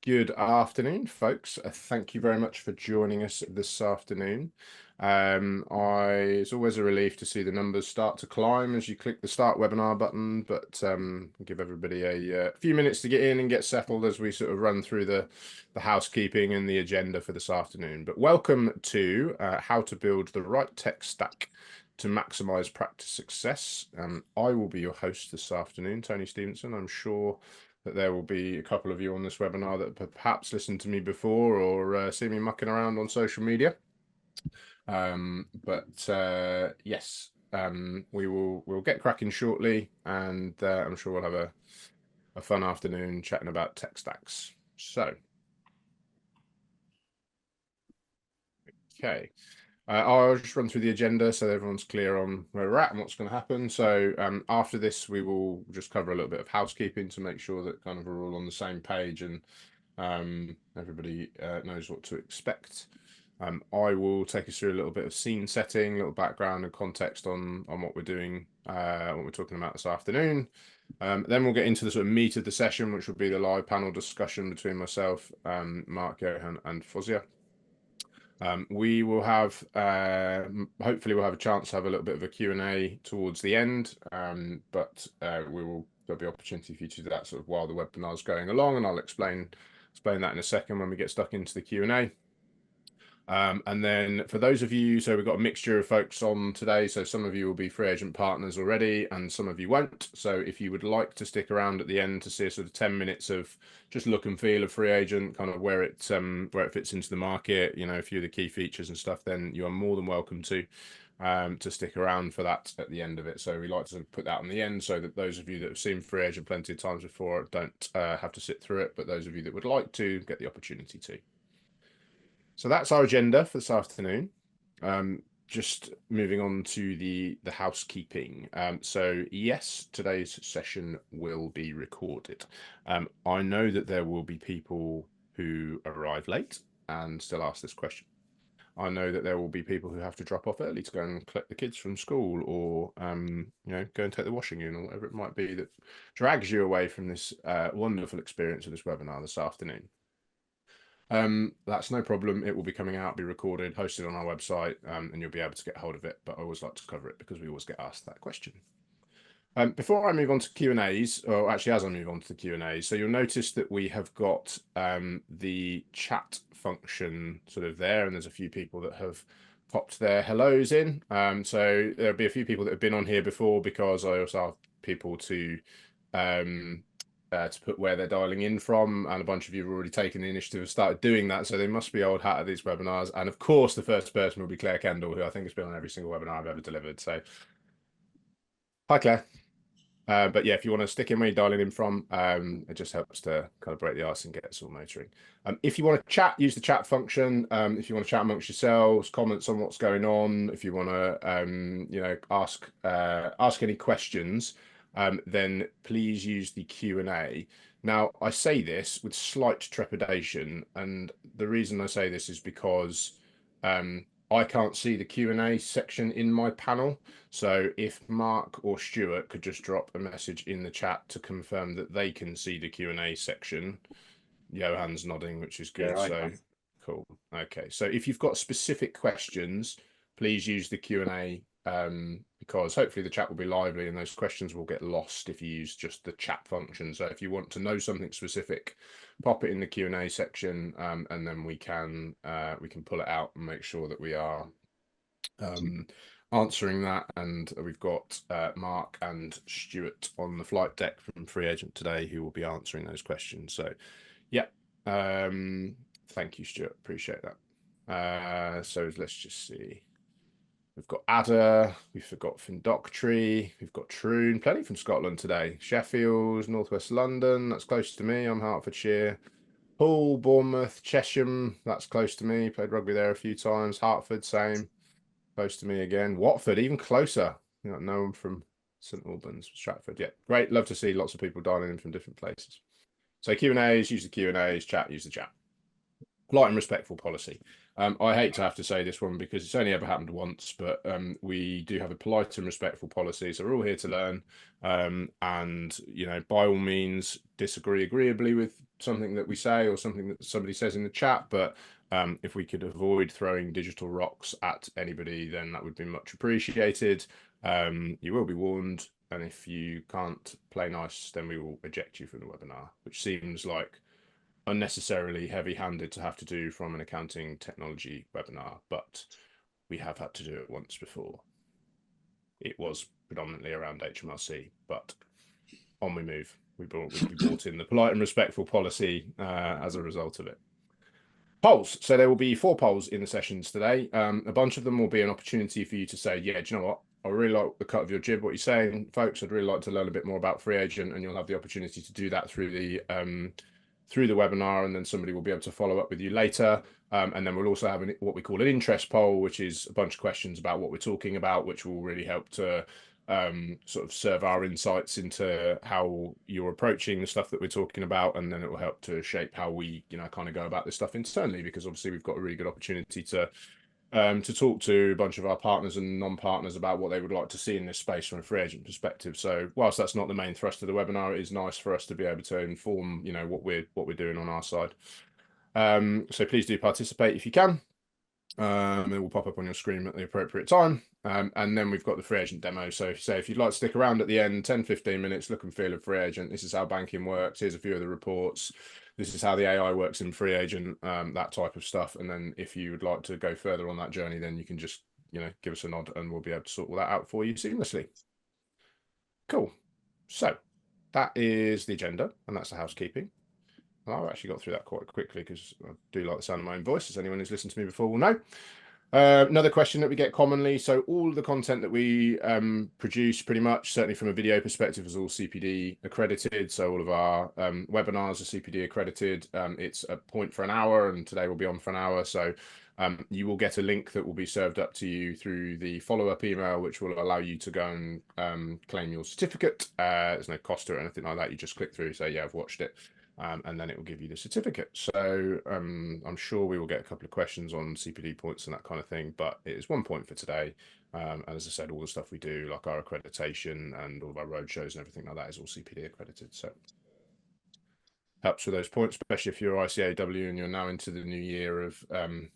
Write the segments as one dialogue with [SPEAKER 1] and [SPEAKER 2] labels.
[SPEAKER 1] Good afternoon, folks. Thank you very much for joining us this afternoon. It's always a relief to see the numbers start to climb as you click the start webinar button, but give everybody a few minutes to get in and get settled as we sort of run through the housekeeping and the agenda for this afternoon. But welcome to how to build the right tech stack to maximize practice success. I will be your host this afternoon, Tony Stevenson. I'm sure that there will be a couple of you on this webinar that perhaps listened to me before or see me mucking around on social media. Yes, we'll get cracking shortly, and I'm sure we'll have a fun afternoon chatting about tech stacks. So, okay. I'll just run through the agenda so everyone's clear on where we're at and what's going to happen. So after this, we will just cover a little bit of housekeeping to make sure that kind of we're all on the same page and everybody knows what to expect. I will take us through a little bit of scene setting, a little background and context on what we're doing, what we're talking about this afternoon. Then we'll get into the sort of meat of the session, which will be the live panel discussion between myself, Mark, Johann, and Fozia. We will have, hopefully we'll have a chance to have a little bit of a Q&A towards the end, but there'll be opportunity for you to do that sort of while the webinar is going along, and I'll explain that in a second when we get stuck into the Q&A. And then for those of you, so we've got a mixture of folks on today. So some of you will be free agent partners already and some of you won't. So if you would like to stick around at the end to see a sort of 10 minutes of just look and feel of free agent, kind of where it fits into the market, you know, a few of the key features and stuff, then you are more than welcome to stick around for that at the end of it. So we like to put that on the end so that those of you that have seen free agent plenty of times before don't have to sit through it, but those of you that would like to get the opportunity to. So that's our agenda for this afternoon. Just moving on to the housekeeping. So yes, today's session will be recorded. I know that there will be people who arrive late and still ask this question. I know that there will be people who have to drop off early to go and collect the kids from school, or you know, go and take the washing in, or whatever it might be that drags you away from this wonderful experience of this webinar this afternoon. That's no problem. It will be coming out, be recorded, hosted on our website, and you'll be able to get hold of it. But I always like to cover it because we always get asked that question. Before I move on to Q&As, or actually as I move on to the Q&As, so you'll notice that we have got the chat function sort of there, and there's a few people that have popped their hellos in. So there'll be a few people that have been on here before because I also have people to put where they're dialing in from, and a bunch of you have already taken the initiative and started doing that, so they must be old hat at these webinars. And of course the first person will be Claire Kendall, who I think has been on every single webinar I've ever delivered. So hi Claire. But yeah, if you want to stick in where you're dialing in from, it just helps to kind of break the ice and get us all motoring. If you want to chat, use the chat function. If you want to chat amongst yourselves, comments on what's going on, if you want to you know, ask any questions, then please use the Q&A. Now, I say this with slight trepidation, and the reason I say this is because I can't see the Q&A section in my panel. So if Mark or Stuart could just drop a message in the chat to confirm that they can see the Q&A section. Johann's nodding, which is good. Yeah, so cool. Okay, so if you've got specific questions, please use the Q&A, because hopefully the chat will be lively and those questions will get lost if you use just the chat function. So if you want to know something specific, pop it in the Q&A section, and then we can pull it out and make sure that we are answering that. And we've got Mark and Stuart on the flight deck from FreeAgent today who will be answering those questions. So yeah, thank you, Stuart, appreciate that. So let's just see. We've got Ada, we've got Findoctree, we've got Troon, plenty from Scotland today. Sheffield, Northwest London, that's close to me. I'm Hertfordshire. Hull, Bournemouth, Chesham, that's close to me. Played rugby there a few times. Hertford, same. Close to me again. Watford, even closer. You know, no one from St Albans, Stratford. Yeah, great. Love to see lots of people dialing in from different places. So Q&As, use the Q&As. Chat, use the chat. polite and respectful policy. I hate to have to say this one because it's only ever happened once, but we do have a polite and respectful policy. So we're all here to learn. And, you know, by all means, disagree agreeably with something that we say or something that somebody says in the chat. But if we could avoid throwing digital rocks at anybody, then that would be much appreciated. You will be warned. And if you can't play nice, then we will eject you from the webinar, which seems like unnecessarily heavy-handed to have to do from an accounting technology webinar, but we have had to do it once before. It was predominantly around HMRC, but on we move. We brought in the polite and respectful policy as a result of it. Polls. So there will be 4 polls in the sessions today. A bunch of them will be an opportunity for you to say, yeah, do you know what? I really like the cut of your jib, what you're saying, folks. I'd really like to learn a bit more about FreeAgent, and you'll have the opportunity to do that through the webinar, and then somebody will be able to follow up with you later. And then we'll also have what we call an interest poll, which is a bunch of questions about what we're talking about, which will really help to sort of serve our insights into how you're approaching the stuff that we're talking about, and then it will help to shape how we, you know, kind of go about this stuff internally, because obviously we've got a really good opportunity to talk to a bunch of our partners and non-partners about what they would like to see in this space from a FreeAgent perspective. So whilst that's not the main thrust of the webinar, it is nice for us to be able to inform, you know, what we're doing on our side. So please do participate if you can. It will pop up on your screen at the appropriate time. And then we've got the FreeAgent demo. So if you'd like to stick around at the end, 10-15 minutes, look and feel of FreeAgent. This is how banking works. Here's a few of the reports. This is how the AI works in FreeAgent, that type of stuff. And then if you would like to go further on that journey, then you can just, you know, give us a nod and we'll be able to sort all that out for you seamlessly. Cool. So that is the agenda, and that's the housekeeping. I've actually got through that quite quickly because I do like the sound of my own voice, as anyone who's listened to me before will know. Another question that we get commonly, so all the content that we produce pretty much, certainly from a video perspective, is all CPD accredited. So all of our webinars are CPD accredited. It's a point for an hour, and today will be on for an hour. So you will get a link that will be served up to you through the follow-up email, which will allow you to go and claim your certificate. There's no cost to it or anything like that. You just click through, say, yeah, I've watched it. And then it will give you the certificate. So I'm sure we will get a couple of questions on CPD points and that kind of thing, but it is 1 point for today. And as I said, all the stuff we do, like our accreditation and all of our road shows and everything like that, is all CPD accredited. So helps with those points, especially if you're ICAW and you're now into the new year of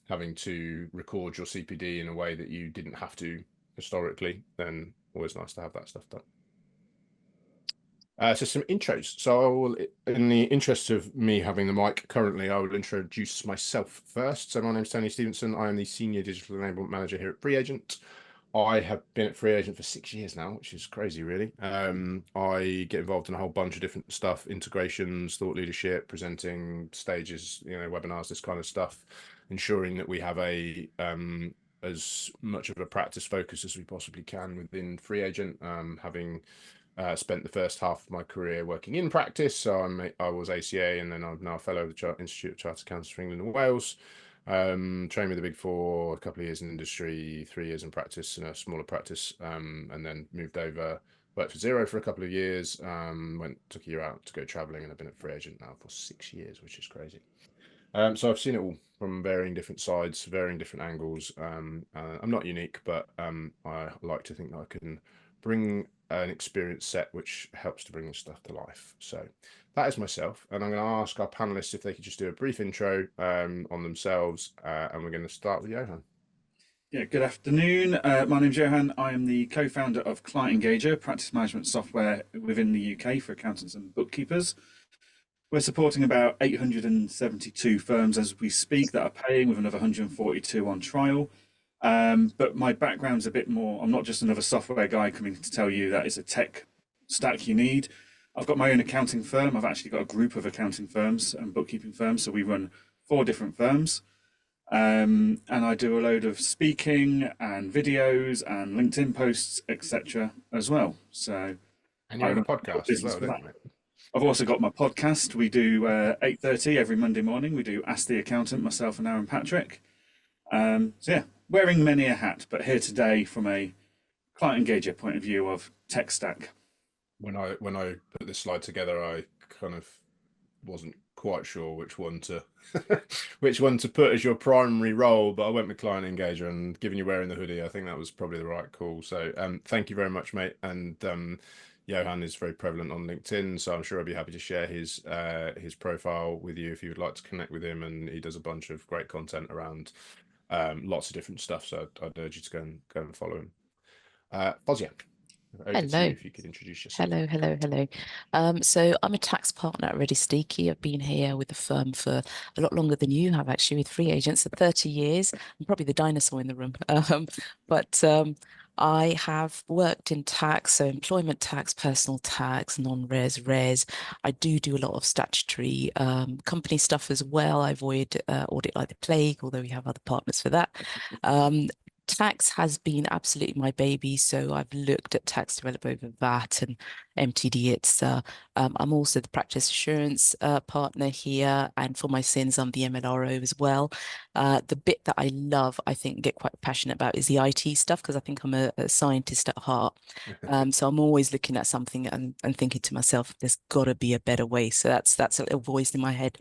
[SPEAKER 1] having to record your CPD in a way that you didn't have to historically, then always nice to have that stuff done. So some intros. So I will, in the interest of me having the mic currently, I will introduce myself first. So my name is Tony Stevenson. I am the Senior Digital Enablement Manager here at FreeAgent. I have been at FreeAgent for 6 years now, which is crazy, really. I get involved in a whole bunch of different stuff: integrations, thought leadership, presenting, stages, you know, webinars, this kind of stuff, ensuring that we have a as much of a practice focus as we possibly can within FreeAgent, having spent the first half of my career working in practice. So I was ACA, and then I'm now a fellow of the Institute of Chartered Accountants for England and Wales. Trained with the Big Four, a couple of years in industry, 3 years in practice in a smaller practice, and then moved over, worked for Xero for a couple of years, took a year out to go traveling, and I've been at FreeAgent now for 6 years, which is crazy. So I've seen it all from varying different sides, varying different angles. I'm not unique, but I like to think that I can bring an experience set which helps to bring this stuff to life. So that is myself, and I'm going to ask our panelists if they could just do a brief intro on themselves, and we're going to start with Johann.
[SPEAKER 2] Yeah, good afternoon. My name's Johann. I am the co-founder of Client Engager, practice management software within the UK for accountants and bookkeepers. We're supporting about 872 firms as we speak that are paying, with another 142 on trial. But my background's a bit more, I'm not just another software guy coming to tell you that it's a tech stack you need. I've got my own accounting firm. I've actually got a group of accounting firms and bookkeeping firms. So we run 4 different firms. And I do a load of speaking and videos and LinkedIn posts, etc. as well. So,
[SPEAKER 1] and you have a podcast as well, don't you?
[SPEAKER 2] I've also got my podcast. We do 8:30 every Monday morning. We do Ask the Accountant, myself and Aaron Patrick. So yeah, wearing many a hat, but here today from a client engager point of view of tech stack.
[SPEAKER 1] When I put this slide together, I kind of wasn't quite sure which one to which one to put as your primary role, but I went with client engager, and given you're wearing the hoodie, I think that was probably the right call. So thank you very much, mate. And Johann is very prevalent on LinkedIn, so I'm sure I'd be happy to share his profile with you if you would like to connect with him. And he does a bunch of great content around lots of different stuff. So I'd urge you to go and follow him. Fozia, over to you if you could introduce yourself.
[SPEAKER 3] Hello. So I'm a tax partner at Reddy Siddiqui. I've been here with the firm for a lot longer than you have, actually, with FreeAgent, so 30 years. I'm probably the dinosaur in the room. But I have worked in tax, so employment tax, personal tax, non-res, res. I do a lot of statutory company stuff as well. I avoid audit like the plague, although we have other partners for that. Tax has been absolutely my baby, so I've looked at tax development over VAT and MTD. I'm also the practice assurance partner here, and for my sins, I'm the MLRO as well. The bit that I love, I think, get quite passionate about is the IT stuff, because I think I'm a scientist at heart. So I'm always looking at something and thinking to myself, there's got to be a better way. So that's a little voice in my head.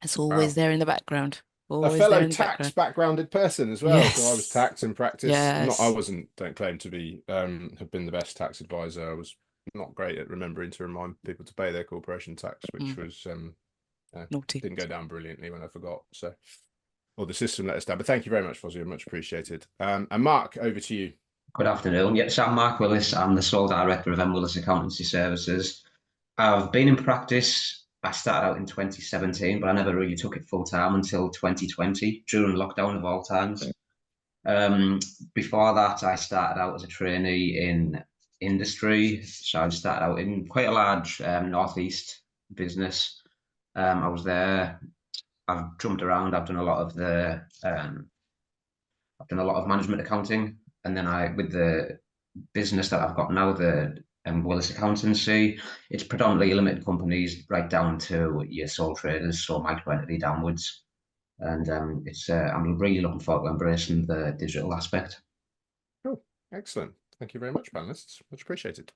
[SPEAKER 3] It's always there in the background.
[SPEAKER 1] A fellow tax backgrounded person as well.
[SPEAKER 3] Yes.
[SPEAKER 1] So I was tax in practice.
[SPEAKER 3] Yes.
[SPEAKER 1] Don't claim to be have been the best tax advisor. I was not great at remembering to remind people to pay their corporation tax, which was
[SPEAKER 3] naughty.
[SPEAKER 1] Didn't go down brilliantly when I forgot. So, or the system let us down. But thank you very much, Fozia. Much appreciated. And Mark, over to you.
[SPEAKER 4] Good afternoon. Yes, I'm Mark Willis. I'm the sole director of Willis Accountancy Services. I've been in practice. I started out in 2017, but I never really took it full time until 2020, during lockdown of all times. Before that, I started out as a trainee in industry. So I started out in quite a large northeast business. I was there. I've jumped around. I've done a lot of management accounting, and then with the business that I've got now, the Willis Accountancy, it's predominantly limited companies right down to your sole traders, so micro entity downwards. And I'm really looking forward to embracing the digital aspect.
[SPEAKER 1] Cool. Excellent. Thank you very much, panelists. Much appreciated.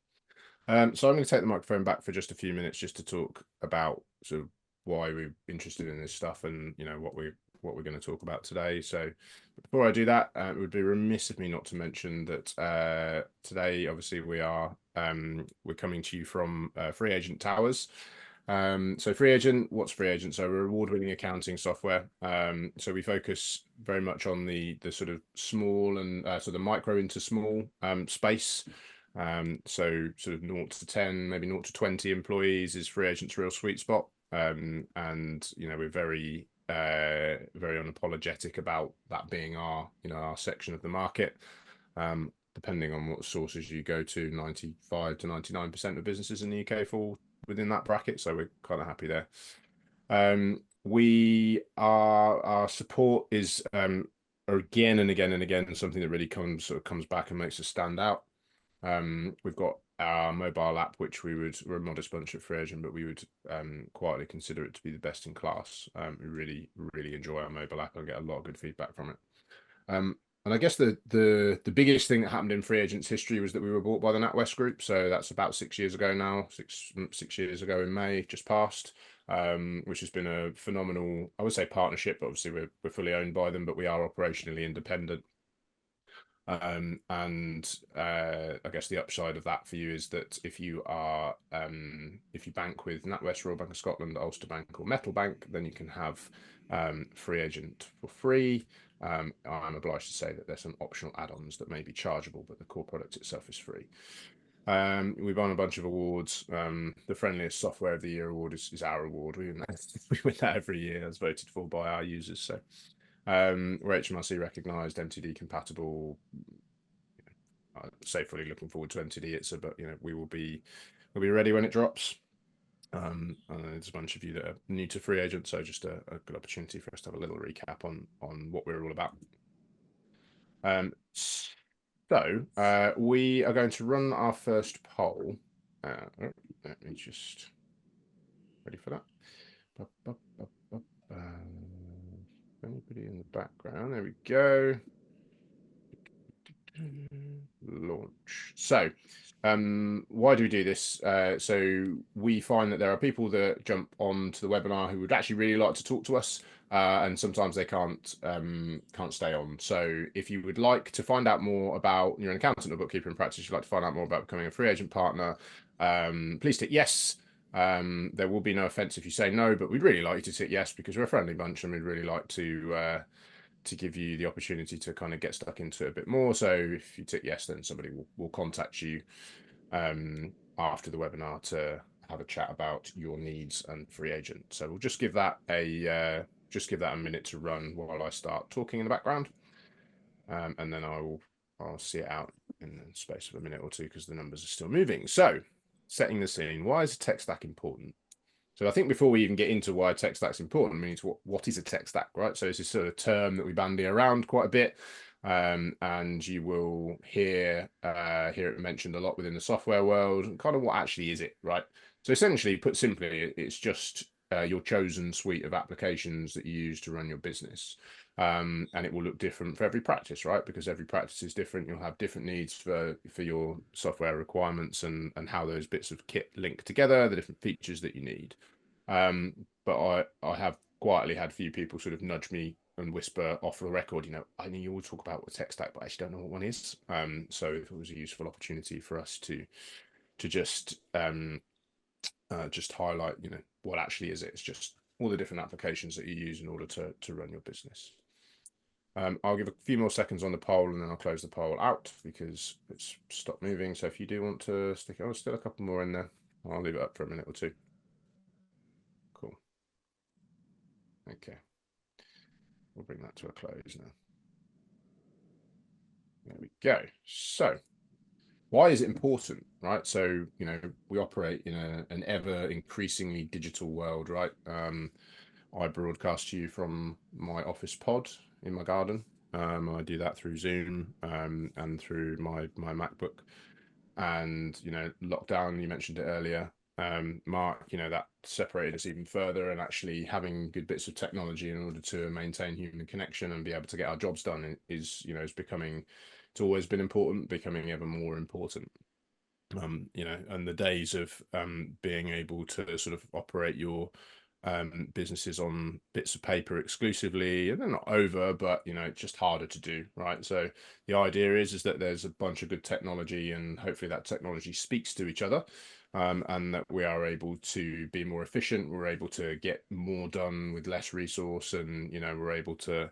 [SPEAKER 1] So I'm going to take the microphone back for just a few minutes just to talk about sort of why we're interested in this stuff and, you know, what we're going to talk about today. So before I do that, it would be remiss of me not to mention that today, obviously, we're coming to you from FreeAgent Towers. So FreeAgent, what's FreeAgent? So we're award-winning accounting software. So we focus very much on the sort of small and sort of micro into small space. So sort of 0 to 10, maybe 0 to 20 employees is FreeAgent's real sweet spot. And you know, we're very unapologetic about that being our section of the market. Depending on what sources you go to, 95 to 99% of businesses in the UK fall within that bracket, so we're kind of happy there. Our support is again and again and again something that really comes back and makes us stand out. We've got our mobile app, which we're a modest bunch at FreeAgent, but we would quietly consider it to be the best in class. We really enjoy our mobile app and get a lot of good feedback from it. And I guess the biggest thing that happened in FreeAgent's history was that we were bought by the NatWest Group. So that's about 6 years ago now, six years ago in May, just passed, which has been a phenomenal, I would say, partnership. Obviously, we're fully owned by them, but we are operationally independent. And I guess the upside of that for you is that if you bank with NatWest, Royal Bank of Scotland, Ulster Bank, or Metal Bank, then you can have FreeAgent for free. I'm obliged to say that there's some optional add-ons that may be chargeable, but the core product itself is free. We've won a bunch of awards. The Friendliest Software of the Year award is our award. We win that every year, as voted for by our users. So we're HMRC recognised, MTD compatible. Fully looking forward to MTD. But you know, we'll be ready when it drops. There's a bunch of you that are new to FreeAgent, so just a good opportunity for us to have a little recap on what we're all about. So we are going to run our first poll. Let me just ready for that. Anybody in the background? There we go. Launch. So Why do we do this? So we find that there are people that jump onto the webinar who would actually really like to talk to us, and sometimes they can't stay on. So if you would like to find out more about, you're an accountant or bookkeeper in practice, you'd like to find out more about becoming a free agent partner, please tick yes. There will be no offense if you say no, but we'd really like you to tick yes, because we're a friendly bunch and we'd really like to give you the opportunity to kind of get stuck into it a bit more. So if you tick yes, then somebody will contact you after the webinar to have a chat about your needs and free agent. So we'll just give that a minute to run while I start talking in the background, and then I'll see it out in the space of a minute or two because the numbers are still moving. So setting the scene, why is a tech stack important? So I think before we even get into why tech stack's important, we need to what is a tech stack, right? So it's this sort of term that we bandy around quite a bit, and you will hear it mentioned a lot within the software world. Kind of what actually is it, right? So essentially, put simply, it's just your chosen suite of applications that you use to run your business. And it will look different for every practice, right? Because every practice is different. You'll have different needs for your software requirements and how those bits of kit link together, the different features that you need. But I have quietly had a few people sort of nudge me and whisper off the record, you know, I mean, you all talk about a tech stack, but I actually don't know what one is. So it was a useful opportunity for us to just highlight, you know, what actually is it. It's just all the different applications that you use in order to run your business. I'll give a few more seconds on the poll and then I'll close the poll out because it's stopped moving. So if you do want to stick it, still a couple more in there. I'll leave it up for a minute or two. Cool. Okay. We'll bring that to a close now. There we go. So why is it important, right? So, you know, we operate in an ever increasingly digital world, right? I broadcast to you from my office pod in my garden. I do that through Zoom and through my MacBook. And, you know, lockdown, you mentioned it earlier, Mark, you know, that separated us even further, and actually having good bits of technology in order to maintain human connection and be able to get our jobs done is, you know, it's always been important, becoming ever more important. You know, and the days of being able to sort of operate your businesses on bits of paper exclusively, and they're not over, but you know, it's just harder to do, right? So the idea is that there's a bunch of good technology, and hopefully that technology speaks to each other, and that we are able to be more efficient. We're able to get more done with less resource, and you know, we're able to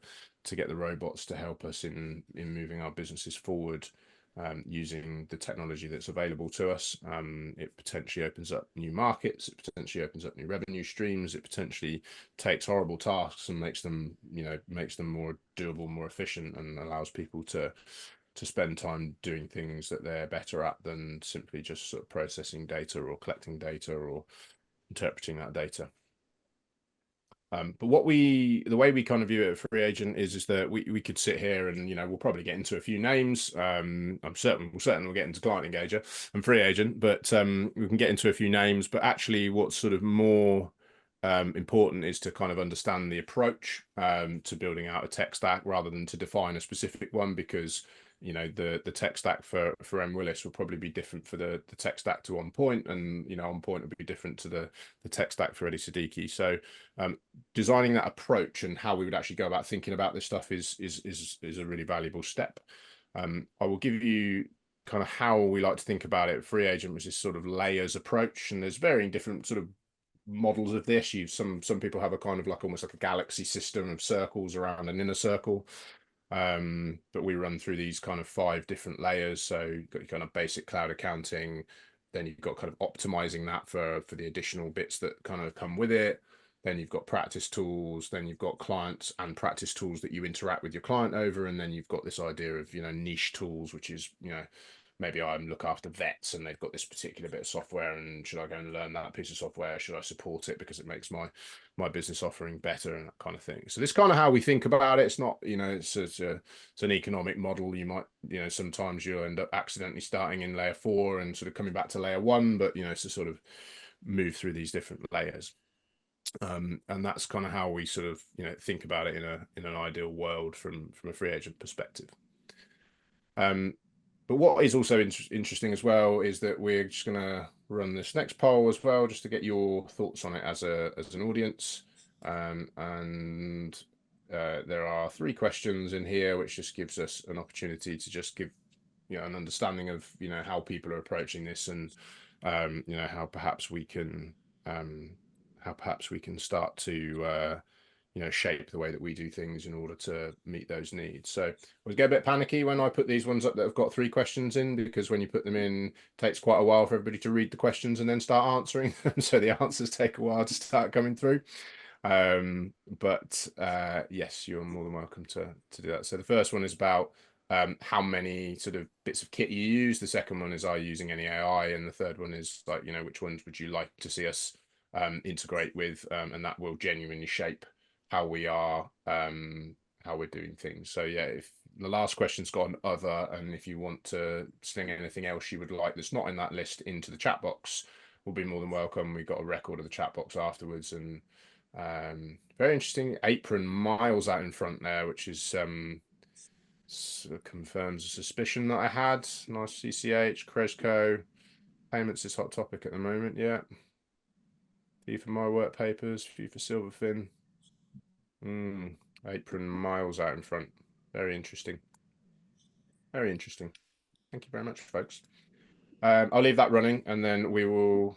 [SPEAKER 1] get the robots to help us in moving our businesses forward. Using the technology that's available to us. It potentially opens up new markets, it potentially opens up new revenue streams, it potentially takes horrible tasks and makes them, you know, more doable, more efficient, and allows people to spend time doing things that they're better at than simply just sort of processing data or collecting data or interpreting that data. But the way we kind of view it at FreeAgent is that we could sit here and, you know, we'll probably get into a few names. I'm certain we'll get into Client Engager and FreeAgent, but we can get into a few names. But actually, what's sort of more important is to kind of understand the approach to building out a tech stack rather than to define a specific one, because you know the tech stack for Willis will probably be different for the tech stack to On Point, and you know On Point will be different to the tech stack for Reddy Siddiqui. So designing that approach and how we would actually go about thinking about this stuff is a really valuable step. I will give you kind of how we like to think about it. FreeAgent was this sort of layers approach, and there's varying different sort of models of this. Some people have a kind of like almost like a galaxy system of circles around an inner circle. But we run through these kind of 5 different layers. So you've got your kind of basic cloud accounting, then you've got kind of optimizing that for the additional bits that kind of come with it. Then you've got practice tools, then you've got clients and practice tools that you interact with your client over, and then you've got this idea of, you know, niche tools, which is, you know, maybe I look after vets and they've got this particular bit of software, and should I go and learn that piece of software? Should I support it because it makes my business offering better, and that kind of thing. So this is kind of how we think about it. It's not, you know, it's an economic model. You might, you know, sometimes you'll end up accidentally starting in layer 4 and sort of coming back to layer 1, but you know, it's to sort of move through these different layers. And that's kind of how we sort of, you know, think about it in an ideal world from a FreeAgent perspective. But what is also interesting as well is that we're just going to run this next poll as well, just to get your thoughts on it as an audience. There are 3 questions in here, which just gives us an opportunity to just give an understanding of how people are approaching this, and how perhaps we can start to shape the way that we do things in order to meet those needs. So I was getting a bit panicky when I put these ones up that have got 3 questions in, because when you put them in, it takes quite a while for everybody to read the questions and then start answering them. So the answers take a while to start coming through. Yes, you're more than welcome to do that. So the first one is about how many sort of bits of kit you use. The second one is, are you using any AI? And the third one is like, which ones would you like to see us integrate with? And that will genuinely shape how we are, how we're doing things. So yeah, if the last question's got an other, and if you want to sling anything else you would like that's not in that list into the chat box, we'll be more than welcome. We've got a record of the chat box afterwards. And very interesting apron miles out in front there, which is sort of confirms a suspicion that I had. Nice CCH, Cresco. Payments is hot topic at the moment, yeah. Fee for my work papers, fee for Silverfin. Apron miles out in front. Very interesting. Very interesting. Thank you very much, folks. I'll leave that running, and then we'll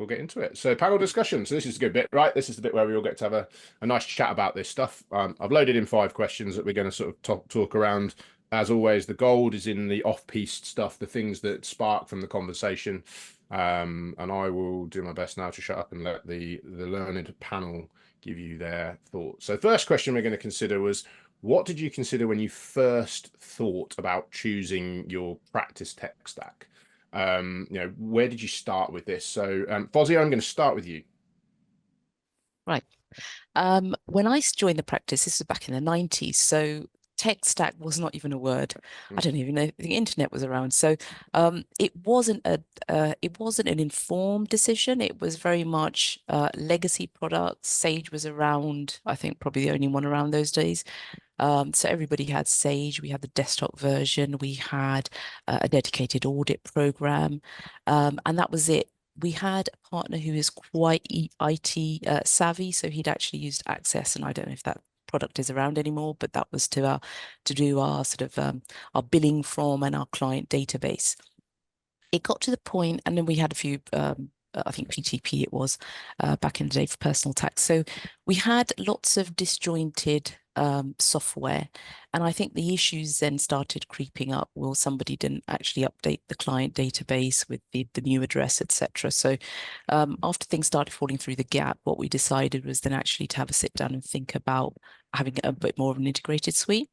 [SPEAKER 1] get into it. So panel discussion. So this is a good bit, right? This is the bit where we all get to have a nice chat about this stuff. I've loaded in 5 questions that we're going to sort of talk around. As always, the gold is in the off-piste stuff, the things that spark from the conversation. And I will do my best now to shut up and let the learned panel give you their thoughts. So first question we're going to consider was, what did you consider when you first thought about choosing your practice tech stack? Where did you start with this? So Fozia, I'm going to start with you.
[SPEAKER 3] Right. When I joined the practice, this was back in the 90s. So tech stack was not even a word. I don't even know if the internet was around. So it wasn't an informed decision. It was very much legacy products. Sage was around, I think probably the only one around those days. So everybody had Sage. We had the desktop version. We had a dedicated audit program, and that was it. We had a partner who is quite IT savvy, so he'd actually used Access, and I don't know if that product is around anymore, but that was to do our sort of our billing from and our client database. It got to the point, and then we had a few, I think PTP it was, back in the day for personal tax. So we had lots of disjointed software, and I think the issues then started creeping up. Well, somebody didn't actually update the client database with the new address, etc. So after things started falling through the gap, what we decided was then actually to have a sit down and think about having a bit more of an integrated suite.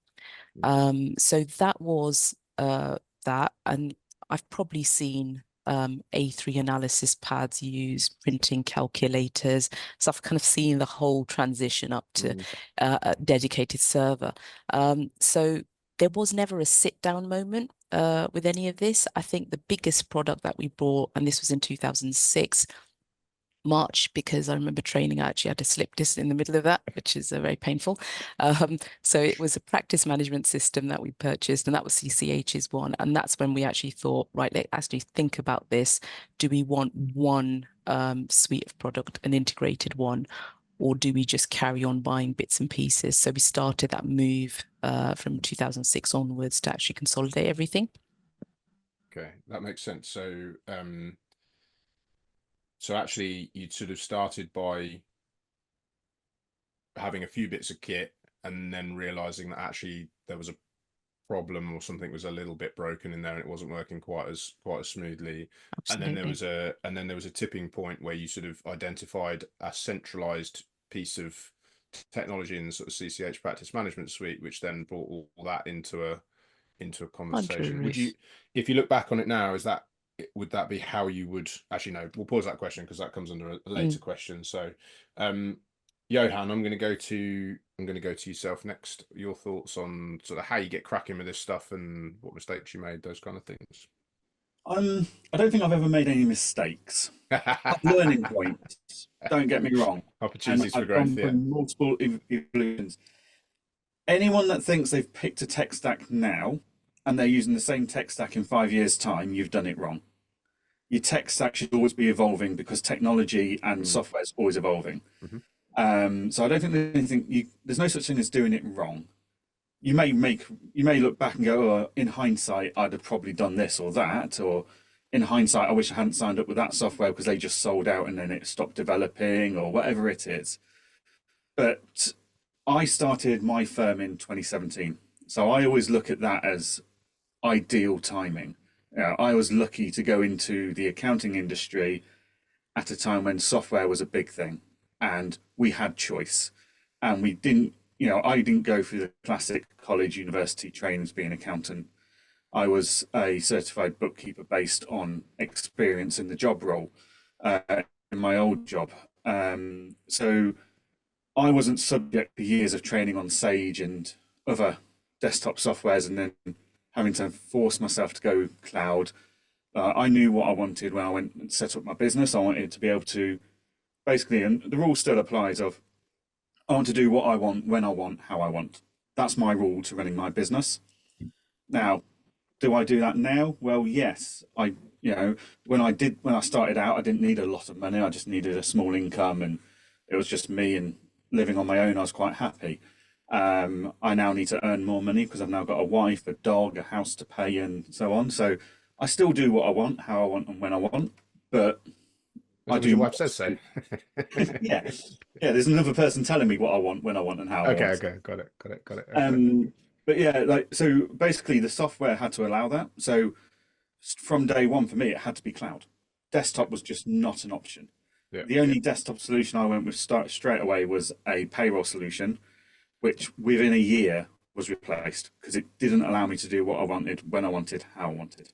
[SPEAKER 3] So that was that, and I've probably seen A3 analysis pads used, printing calculators. So I've kind of seen the whole transition up to a dedicated server. So there was never a sit down moment with any of this. I think the biggest product that we bought, and this was in 2006, March, because I remember training, I actually had a slip disc in the middle of that, which is very painful. So it was a practice management system that we purchased, and that was CCH's one. And that's when we actually thought, right, let's actually think about this. Do we want one suite of product, an integrated one, or do we just carry on buying bits and pieces? So we started that move from 2006 onwards to actually consolidate everything.
[SPEAKER 1] Okay, that makes sense. So so actually, you'd sort of started by having a few bits of kit and then realizing that actually there was a problem or something was a little bit broken in there and it wasn't working quite as smoothly.
[SPEAKER 3] Absolutely.
[SPEAKER 1] And then there was a tipping point where you sort of identified a centralized piece of technology in the sort of CCH practice management suite, which then brought all that into a conversation. Would you, if you look back on it now, would that be how you would actually? No, we'll pause that question because that comes under a later question. So Johann, I'm going to go to yourself next. Your thoughts on sort of how you get cracking with this stuff and what mistakes you made, those kind of things.
[SPEAKER 2] I don't think I've ever made any mistakes. Learning points, don't get me wrong.
[SPEAKER 1] Opportunities for growth, yeah.
[SPEAKER 2] Multiple evolutions. Anyone that thinks they've picked a tech stack now and they're using the same tech stack in 5 years' time, you've done it wrong. Your tech stack should always be evolving because technology and software is always evolving. So I don't think there's no such thing as doing it wrong. You may look back and go, oh, in hindsight, I'd have probably done this or that, or in hindsight, I wish I hadn't signed up with that software because they just sold out and then it stopped developing, or whatever it is. But I started my firm in 2017. So I always look at that as ideal timing. I was lucky to go into the accounting industry at a time when software was a big thing and we had choice, and we didn't, I didn't go through the classic college, university training to be an accountant. I was a certified bookkeeper based on experience in the job role in my old job. So I wasn't subject to years of training on Sage and other desktop softwares and then having to force myself to go cloud. I knew what I wanted when I went and set up my business. I wanted to be able to basically, and the rule still applies, of I want to do what I want, when I want, how I want. That's my rule to running my business. Now, do I do that now? Well, yes. When I started out, I didn't need a lot of money. I just needed a small income, and it was just me and living on my own. I was quite happy. I now need to earn more money because I've now got a wife, a dog, a house to pay, and so on. So I still do what I want, how I want, and when I want. But I do.
[SPEAKER 1] Your wife says so.
[SPEAKER 2] yeah. There's another person telling me what I want, when I want, and how I want.
[SPEAKER 1] Okay, got it.
[SPEAKER 2] But yeah, so basically the software had to allow that. So from day one for me, it had to be cloud. Desktop was just not an option. The only desktop solution I went with straight away was a payroll solution, which within a year was replaced because it didn't allow me to do what I wanted, when I wanted, how I wanted.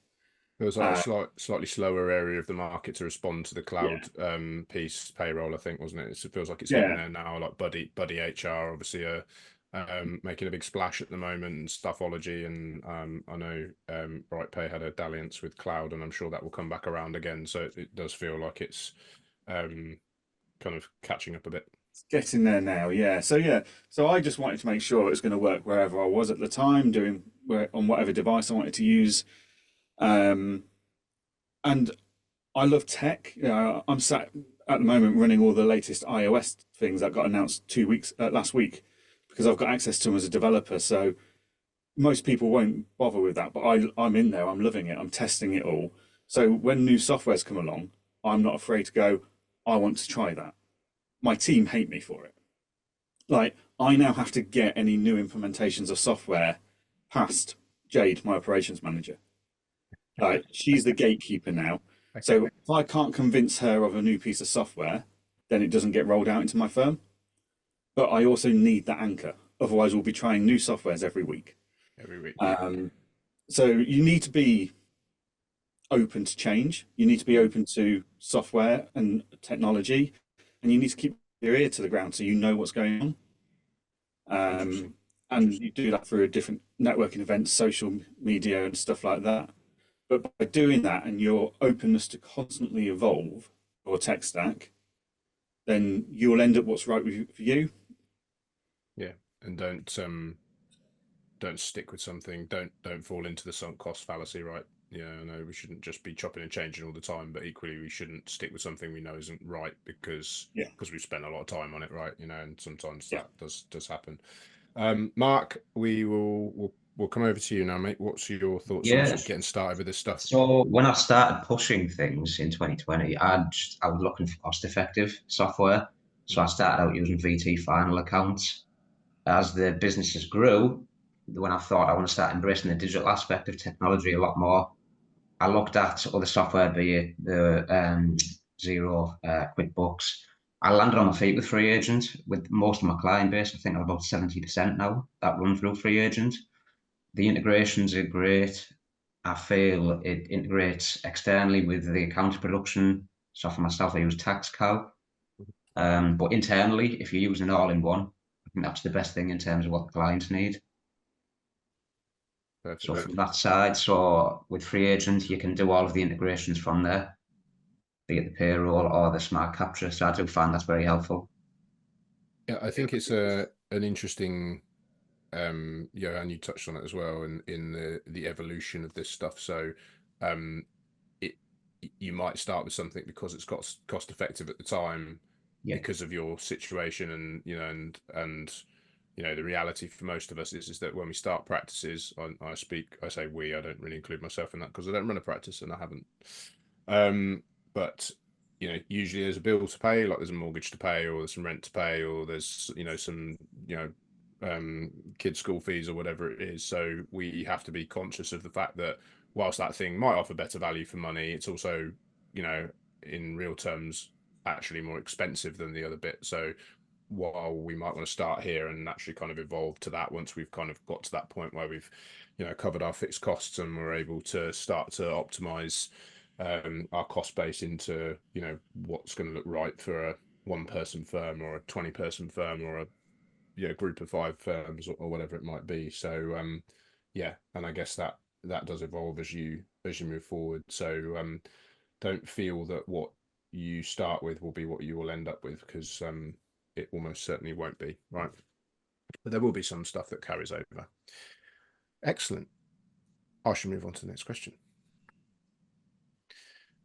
[SPEAKER 1] It was like a slightly slower area of the market to respond to the cloud piece, payroll, I think, wasn't it? It feels like it's getting there now. Like Buddy HR, obviously, making a big splash at the moment, and Stuffology, and I know BrightPay had a dalliance with cloud, and I'm sure that will come back around again. So it does feel like it's kind of catching up a bit.
[SPEAKER 2] It's getting there now, yeah. So I just wanted to make sure it was going to work wherever I was at the time, on whatever device I wanted to use. And I love tech. I'm sat at the moment running all the latest iOS things that got announced last week, because I've got access to them as a developer. So most people won't bother with that, but I'm in there. I'm loving it. I'm testing it all. So when new softwares come along, I'm not afraid to go, I want to try that. My team hate me for it. Like, I now have to get any new implementations of software past Jade, my operations manager. Like, she's the gatekeeper now. Okay. So if I can't convince her of a new piece of software, then it doesn't get rolled out into my firm. But I also need that anchor. Otherwise, we'll be trying new softwares every week. So you need to be open to change. You need to be open to software and technology, and you need to keep your ear to the ground so you know what's going on. And you do that through different networking events, social media, and stuff like that. But by doing that and your openness to constantly evolve your tech stack, then you'll end up what's right for you.
[SPEAKER 1] Yeah, and don't stick with something. Don't fall into the sunk cost fallacy, right? Yeah, I know we shouldn't just be chopping and changing all the time, but equally we shouldn't stick with something we know isn't right because we spent a lot of time on it, right? And sometimes that does happen. Mark, we'll come over to you now, mate. What's your thoughts on getting started with this stuff?
[SPEAKER 4] So when I started pushing things in 2020, I was looking for cost-effective software. So I started out using VT final accounts. As the businesses grew, when I thought I want to start embracing the digital aspect of technology a lot more, I looked at other software, be it the Xero, QuickBooks. I landed on my feet with FreeAgent. With most of my client base, I think I'm about 70% now that run through FreeAgent. The integrations are great. I feel it integrates externally with the accounting production. So for myself, I use TaxCal. But internally, if you're using it all in one, I think that's the best thing in terms of what the clients need. Perfect. So from that side, so with FreeAgent, you can do all of the integrations from there, be it the payroll or the smart capture. So I do find that's very helpful.
[SPEAKER 1] Yeah, I think it's an interesting Johann, you touched on it as well in the evolution of this stuff. So you might start with something because it's cost effective at the time, because of your situation, and the reality for most of us is that when we start practices, I say we, I don't really include myself in that because I don't run a practice and I haven't. But usually there's a bill to pay, like there's a mortgage to pay, or there's some rent to pay, or there's some kids' school fees or whatever it is. So we have to be conscious of the fact that whilst that thing might offer better value for money, it's also, in real terms, actually more expensive than the other bit. So while we might want to start here and actually kind of evolve to that once we've kind of got to that point where we've, covered our fixed costs and we're able to start to optimize our cost base into, what's going to look right for a 1-person firm or a 20-person firm or a group of 5 firms or whatever it might be. So and I guess that does evolve as you move forward. So don't feel that what you start with will be what you will end up with, because it almost certainly won't be, right? But there will be some stuff that carries over. Excellent. I should move on to the next question.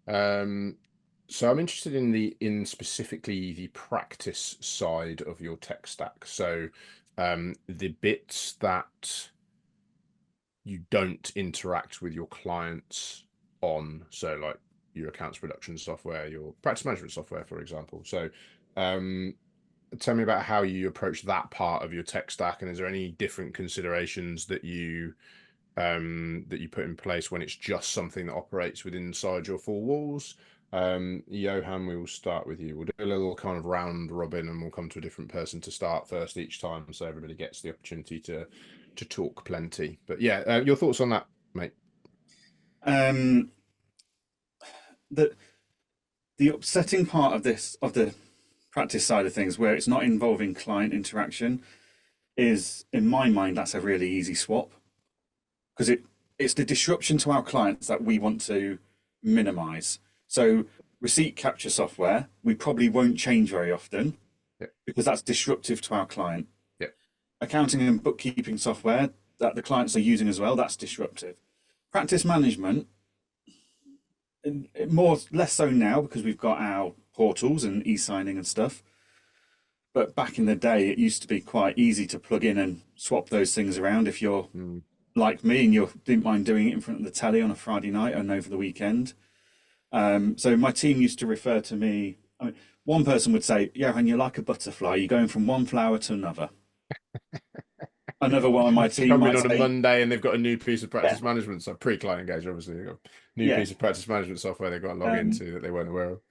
[SPEAKER 1] So I'm interested in specifically the practice side of your tech stack. So the bits that you don't interact with your clients on, so like your accounts production software, your practice management software, for example. So tell me about how you approach that part of your tech stack, and is there any different considerations that you put in place when it's just something that operates within inside your 4 walls? Johann, we will start with you. We'll do a little kind of round robin and we'll come to a different person to start first each time, so everybody gets the opportunity to talk plenty. But yeah, your thoughts on that, mate?
[SPEAKER 2] The upsetting part of the practice side of things, where it's not involving client interaction, is, in my mind, that's a really easy swap, because it's the disruption to our clients that we want to minimize. So receipt capture software, we probably won't change very often, because that's disruptive to our client. Accounting and bookkeeping software that the clients are using as well, that's disruptive. Practice management, less so now because we've got our portals and e-signing and stuff. But back in the day, it used to be quite easy to plug in and swap those things around if you're like me and you didn't mind doing it in front of the telly on a Friday night and over the weekend. So my team used to refer to me, one person would say, Johann, you're like a butterfly, you're going from one flower to another. Another one of my team
[SPEAKER 1] coming on a Monday and they've got a new piece of practice management, so pre-client engager, obviously they've got a new piece of practice management software they've got to log into that they weren't aware of.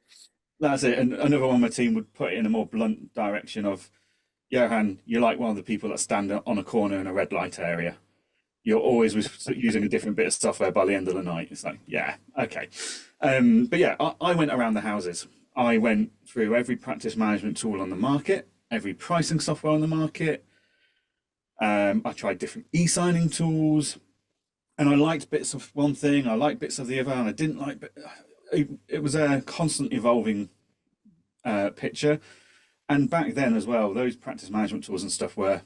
[SPEAKER 2] That's it. And another one of my team would put it in a more blunt direction of, Johann, you're like one of the people that stand on a corner in a red light area. You're always using a different bit of software by the end of the night. It's like, yeah, okay. But yeah, I went around the houses. I went through every practice management tool on the market, every pricing software on the market. I tried different e-signing tools, and I liked bits of one thing, I liked bits of the other, and I didn't like. It was a constant evolving picture. And back then as well, those practice management tools and stuff were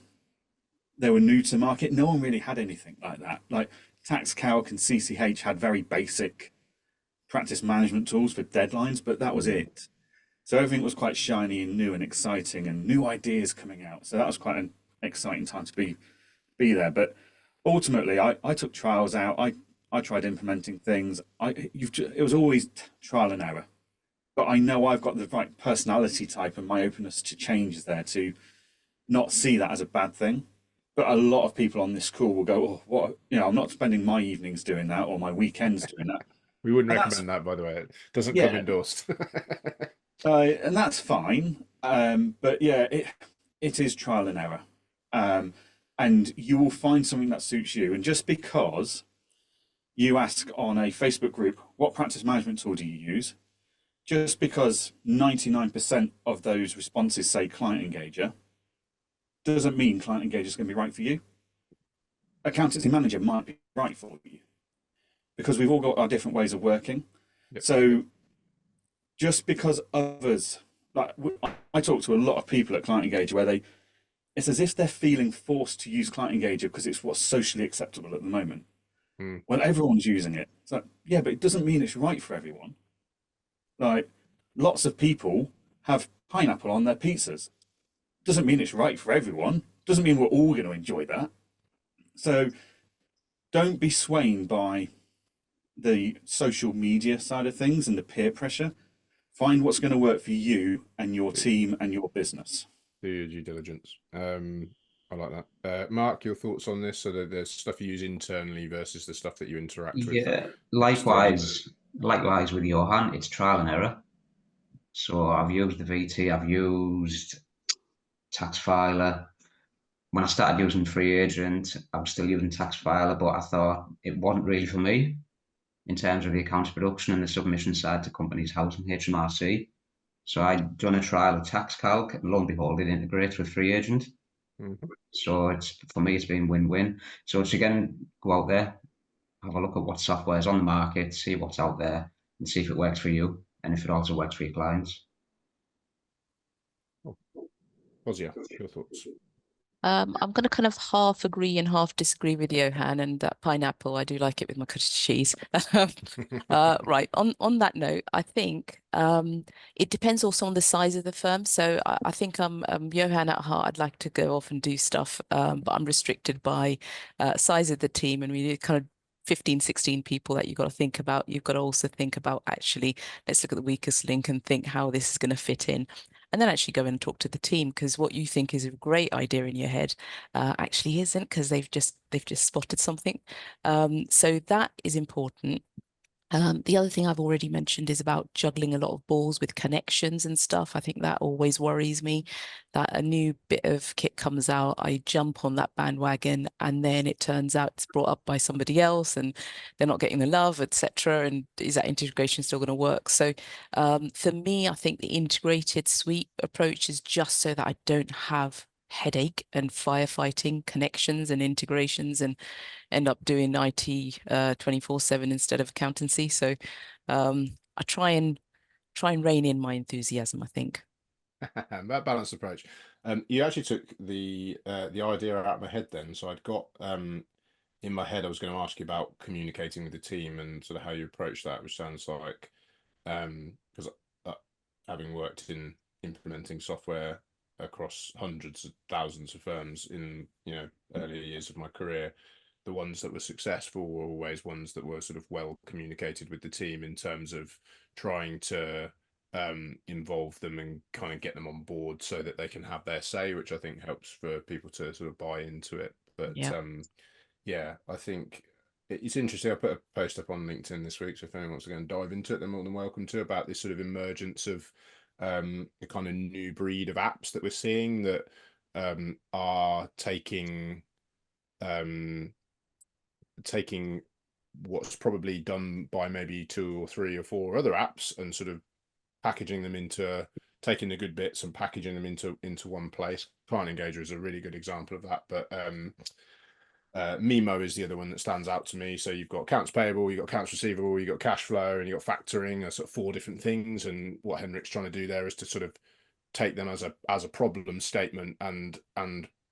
[SPEAKER 2] new to market. No one really had anything like that. Like TaxCalc and CCH had very basic practice management tools for deadlines, but that was it. So everything was quite shiny and new and exciting, and new ideas coming out. So that was quite an exciting time to be there. But ultimately, I took trials out. I tried implementing things. It was always trial and error. But I know I've got the right personality type and my openness to change is there to not see that as a bad thing. But a lot of people on this call will go, oh, what? I'm not spending my evenings doing that or my weekends doing that.
[SPEAKER 1] We wouldn't recommend that, by the way. It doesn't come endorsed.
[SPEAKER 2] And that's fine. But yeah, it is trial and error. And you will find something that suits you. And just because you ask on a Facebook group, what practice management tool do you use? Just because 99% of those responses say Client Engager, doesn't mean Client Engager is going to be right for you. Accountancy Manager might be right for you, because we've all got our different ways of working. Yep. So just because others, like I talk to a lot of people at Client Engager where it's as if they're feeling forced to use Client Engager because it's what's socially acceptable at the moment. Well, everyone's using it. It's like, yeah, but it doesn't mean it's right for everyone. Like, lots of people have pineapple on their pizzas. Doesn't mean it's right for everyone. Doesn't mean we're all going to enjoy that. So don't be swayed by the social media side of things and the peer pressure. Find what's going to work for you and your team and your business.
[SPEAKER 1] Do your due diligence. I like that. Mark, your thoughts on this? So the stuff you use internally versus the stuff that you interact with.
[SPEAKER 4] Yeah, likewise with Johann, it's trial and error. So I've used the VT, I've used Tax Filer. When I started using FreeAgent, I was still using Tax Filer, but I thought it wasn't really for me in terms of the accounts production and the submission side to companies' house and HMRC. So I'd done a trial of Tax Calc, and lo and behold, it integrates with FreeAgent. So for me, it's been win-win. So it's again, go out there, have a look at what software is on the market, see what's out there, and see if it works for you, and if it also works for your clients.
[SPEAKER 1] Fozia, your thoughts?
[SPEAKER 3] I'm going to kind of half agree and half disagree with Johann, and that pineapple, I do like it with my cottage cheese. Right. On that note, I think it depends also on the size of the firm. So I think I'm Johann at heart. I'd like to go off and do stuff, but I'm restricted by size of the team, and we kind of 15, 16 people that you've got to think about. You've got to also think about, actually, let's look at the weakest link and think how this is going to fit in. And then actually go and talk to the team, because what you think is a great idea in your head actually isn't, because they've just spotted something. So that is important. The other thing I've already mentioned is about juggling a lot of balls with connections and stuff. I think that always worries me, that a new bit of kit comes out, I jump on that bandwagon, and then it turns out it's brought up by somebody else and they're not getting the love, etc. And is that integration still going to work? So for me, I think the integrated suite approach is just so that I don't have headache and firefighting connections and integrations and end up doing IT 24/7 instead of accountancy. So I try and rein in my enthusiasm, I think.
[SPEAKER 1] That balanced approach. You actually took the idea out of my head then. So I'd got in my head, I was going to ask you about communicating with the team and sort of how you approach that, which sounds like, because having worked in implementing software across hundreds of thousands of firms in earlier years of my career, the ones that were successful were always ones that were sort of well communicated with the team in terms of trying to involve them and kind of get them on board so that they can have their say, which I think helps for people to sort of buy into it. But yeah, I think it's interesting. I put a post up on LinkedIn this week, so if anyone wants to go and dive into it, they're more than welcome to, about this sort of emergence of a kind of new breed of apps that we're seeing that are taking what's probably done by maybe 2 or 3 or 4 other apps and sort of packaging them into, taking the good bits and packaging them into one place. Client Engager is a really good example of that, but Mimo is the other one that stands out to me. So you've got accounts payable, you've got accounts receivable, you've got cash flow, and you've got factoring, are sort of 4 different things. And what Henrik's trying to do there is to sort of take them as a problem statement and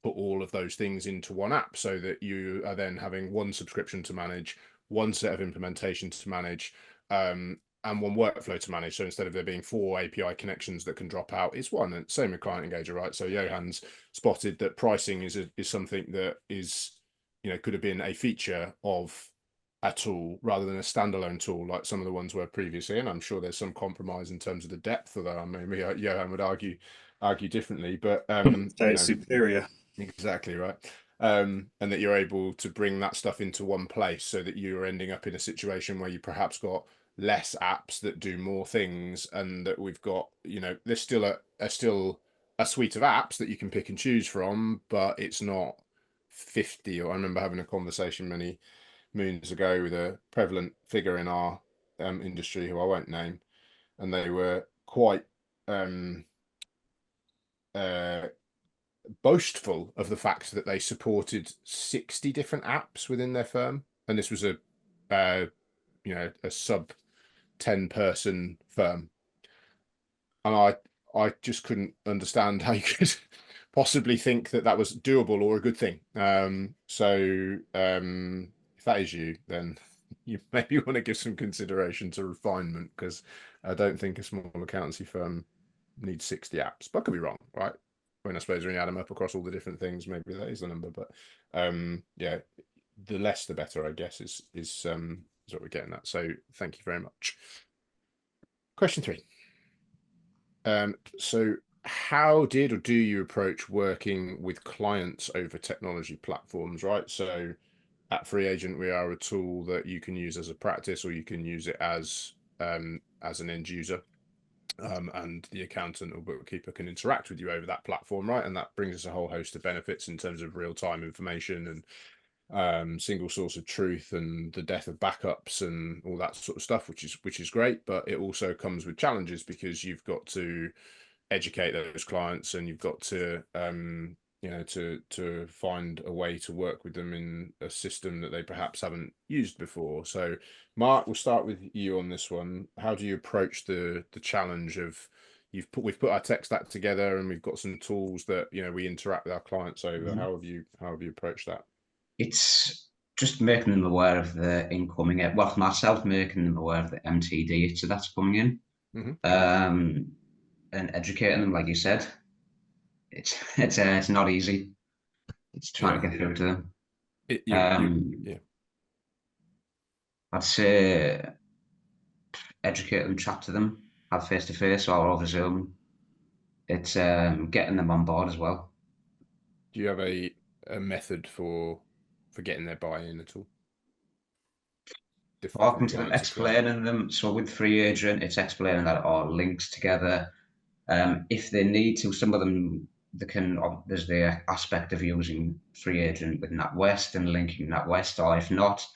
[SPEAKER 1] put all of those things into one app, so that you are then having one subscription to manage, one set of implementation to manage, and one workflow to manage. So instead of there being 4 API connections that can drop out, it's one. And same with Client Engager, right? So Johann's spotted that pricing is something that is, could have been a feature of a tool rather than a standalone tool like some of the ones were previously. And I'm sure there's some compromise in terms of the depth, although maybe Johann would argue differently, but
[SPEAKER 2] it's superior.
[SPEAKER 1] Exactly right. And that you're able to bring that stuff into one place, so that you're ending up in a situation where you perhaps got less apps that do more things, and that we've got, there's still a suite of apps that you can pick and choose from, but it's not 50. Or I remember having a conversation many moons ago with a prevalent figure in our industry, who I won't name, and they were quite boastful of the fact that they supported 60 different apps within their firm, and this was a sub 10 person firm, and I just couldn't understand how you could possibly think that that was doable or a good thing. If that is you, then you maybe want to give some consideration to refinement, because I don't think a small accountancy firm needs 60 apps, but I could be wrong, right? When I suppose when you add them up across all the different things, maybe that is the number. But yeah, the less the better, I guess, is what we're getting at. So thank you very much. Question 3. So how did or do you approach working with clients over technology platforms, right? So at FreeAgent, we are a tool that you can use as a practice, or you can use it as an end user. And the accountant or bookkeeper can interact with you over that platform, right? And that brings us a whole host of benefits in terms of real-time information and single source of truth and the death of backups and all that sort of stuff, which is great. But it also comes with challenges, because you've got to educate those clients, and you've got to to find a way to work with them in a system that they perhaps haven't used before. So Mark, we'll start with you on this one. How do you approach the challenge of we've put our tech stack together, and we've got some tools that we interact with our clients over? How have you approached that?
[SPEAKER 4] It's just making them aware of the incoming, well, for myself, making them aware of the MTD so that's coming in, and educating them, like you said. It's not easy. It's trying to get through to them. I'd say educate them, chat to them, have face to face or over Zoom. It's getting them on board as well.
[SPEAKER 1] Do you have a method for getting their buy-in at all?
[SPEAKER 4] Talking to them, explaining them. So with FreeAgent, it's explaining that it all links together. If they need to, some of them, there's the aspect of using FreeAgent with NatWest and linking NatWest, or if not,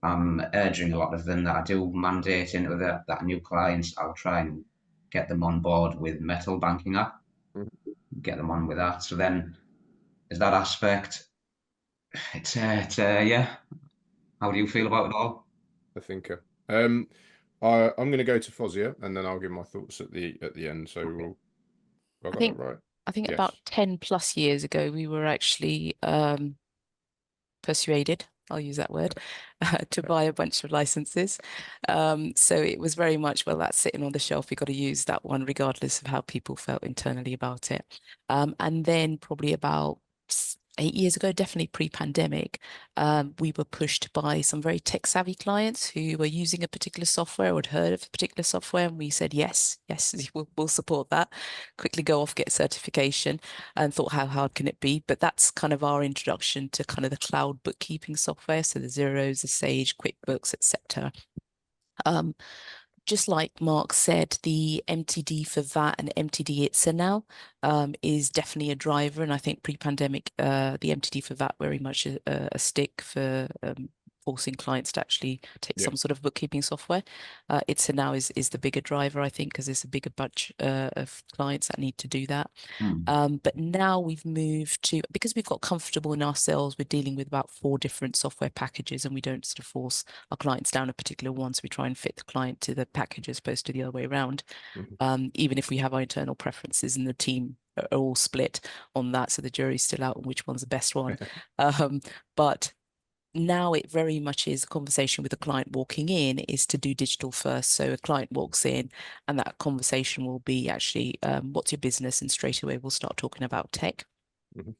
[SPEAKER 4] I'm urging a lot of them that I do mandate into that new clients, I'll try and get them on board with Metal Banking app, get them on with that. So then there's that aspect. It's yeah. How do you feel about it all?
[SPEAKER 1] I think I'm going to go to Fozia, and then I'll give my thoughts at the end. So I think
[SPEAKER 3] yes. About 10+ years ago, we were actually persuaded, I'll use that word, to buy a bunch of licenses. So it was very much, well, that's sitting on the shelf, we've got to use that one regardless of how people felt internally about it. And then probably about 8 years ago, definitely pre-pandemic, we were pushed by some very tech-savvy clients who were using a particular software or had heard of a particular software, and we said, yes, we'll support that. Quickly go off, get a certification, and thought, how hard can it be? But that's kind of our introduction to kind of the cloud bookkeeping software, so the Xeros, the Sage, QuickBooks, etc. Just like Mark said, the MTD for that and MTD ITSA now is definitely a driver. And I think pre-pandemic, the MTD for that very much a stick for forcing clients to actually take some sort of bookkeeping software. ITSA now is the bigger driver, I think, because there's a bigger bunch of clients that need to do that. But now we've moved to, because we've got comfortable in ourselves, we're dealing with about 4 different software packages, and we don't sort of force our clients down a particular one. So we try and fit the client to the package as opposed to the other way around. Even if we have our internal preferences and the team are all split on that, so the jury's still out on which one's the best one. But now it very much is a conversation with the client walking in is to do digital first. So a client walks in and that conversation will be actually, what's your business? And straight away we'll start talking about tech.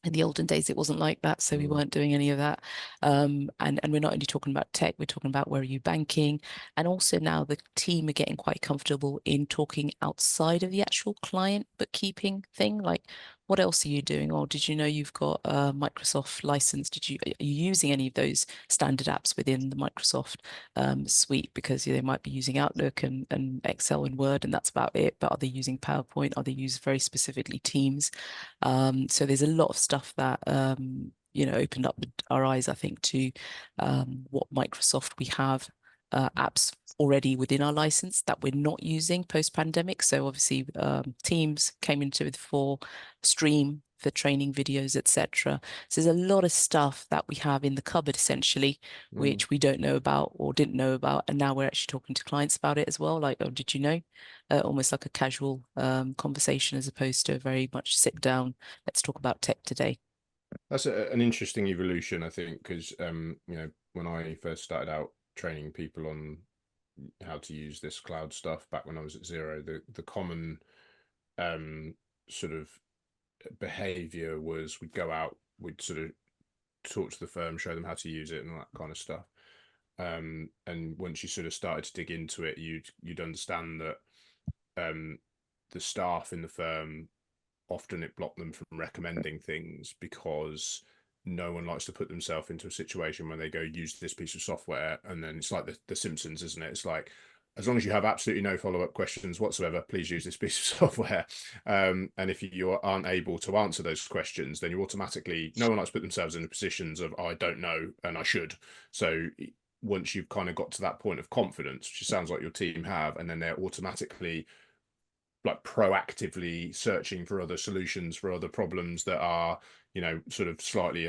[SPEAKER 3] In the olden days, it wasn't like that. So we weren't doing any of that. And we're not only talking about tech, we're talking about where are you banking? And also now the team are getting quite comfortable in talking outside of the actual client bookkeeping thing. Like, what else are you doing? Or did you know you've got a Microsoft license? Are you using any of those standard apps within the Microsoft suite? Because they might be using Outlook and Excel and Word, and that's about it. But are they using PowerPoint? Are they using very specifically Teams? So there's a lot of stuff that opened up our eyes, I think, to what Microsoft we have apps already within our license that we're not using post-pandemic. So obviously Teams came into the fore, Stream for training videos, etc. So there's a lot of stuff that we have in the cupboard essentially, which we don't know about or didn't know about, and now we're actually talking to clients about it as well. Like, oh, did you know? Almost like a casual conversation as opposed to a very much sit down, let's talk about tech today.
[SPEAKER 1] That's an interesting evolution, I think, because you know, when I first started out training people on how to use this cloud stuff back when I was at Xero, the common sort of behavior was we'd go out, we'd sort of talk to the firm, show them how to use it and all that kind of stuff. And once you sort of started to dig into it, you'd understand that the staff in the firm, often it blocked them from recommending things because no one likes to put themselves into a situation where they go use this piece of software, and then it's like the Simpsons, isn't it? It's like, as long as you have absolutely no follow-up questions whatsoever, please use this piece of software. And if you aren't able to answer those questions, then you automatically, no one likes to put themselves in the positions of, I don't know and I should. So once you've kind of got to that point of confidence, which it sounds like your team have, and then they're automatically like proactively searching for other solutions for other problems that are, you know, sort of slightly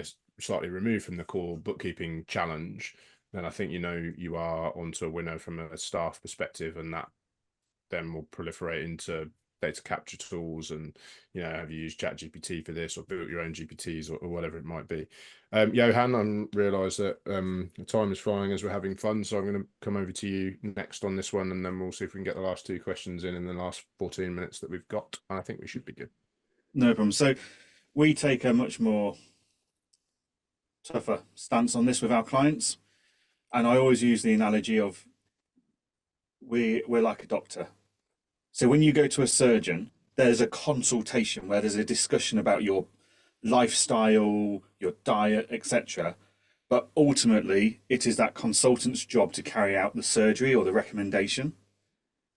[SPEAKER 1] removed from the core bookkeeping challenge, then I think, you know, you are onto a winner from a staff perspective, and that then will proliferate into data capture tools. And, you know, have you used ChatGPT for this or built your own GPTs or whatever it might be. Johann, I realise that the time is flying as we're having fun, so I'm going to come over to you next on this one, and then we'll see if we can get the last two questions in the last 14 minutes that we've got. I think we should be good.
[SPEAKER 2] No problem. So we take a much more tougher stance on this with our clients, and I always use the analogy of we're like a doctor. So when you go to a surgeon, there's a consultation where there's a discussion about your lifestyle, your diet, etc. But ultimately, it is that consultant's job to carry out the surgery or the recommendation.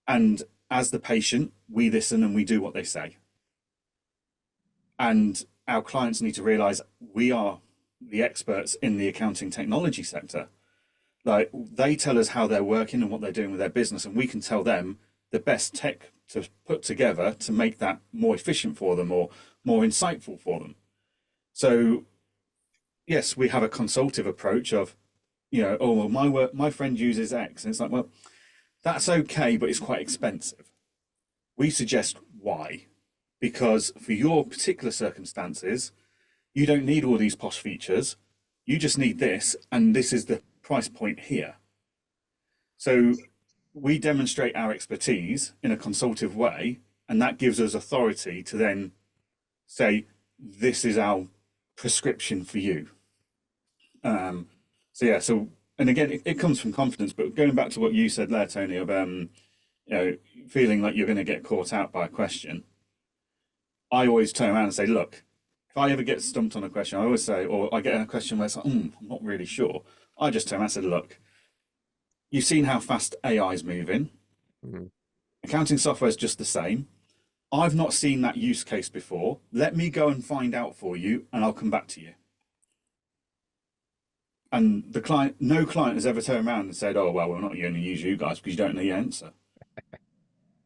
[SPEAKER 2] And as the patient, we listen and we do what they say. And our clients need to realize we are the experts in the accounting technology sector. Like, they tell us how they're working and what they're doing with their business, and we can tell them the best tech to put together to make that more efficient for them or more insightful for them. So yes, we have a consultative approach of, you know, oh, well, my friend uses X, and it's like, well, that's okay, but it's quite expensive. We suggest Y, because for your particular circumstances, you don't need all these posh features. You just need this, and this is the price point here. So we demonstrate our expertise in a consultative way, and that gives us authority to then say, this is our prescription for you. So yeah, so, and again, it comes from confidence, but going back to what you said there, Tony, of you know, feeling like you're going to get caught out by a question, I always turn around and say, look, if I ever get stumped on a question, I always say, or I get a question where it's like, I'm not really sure, I just turn around and say, look, you've seen how fast AI is moving. Accounting software is just the same. I've not seen that use case before. Let me go and find out for you, and I'll come back to you. And the client, no client has ever turned around and said, oh, well, we're not going to use you guys because you don't know the answer.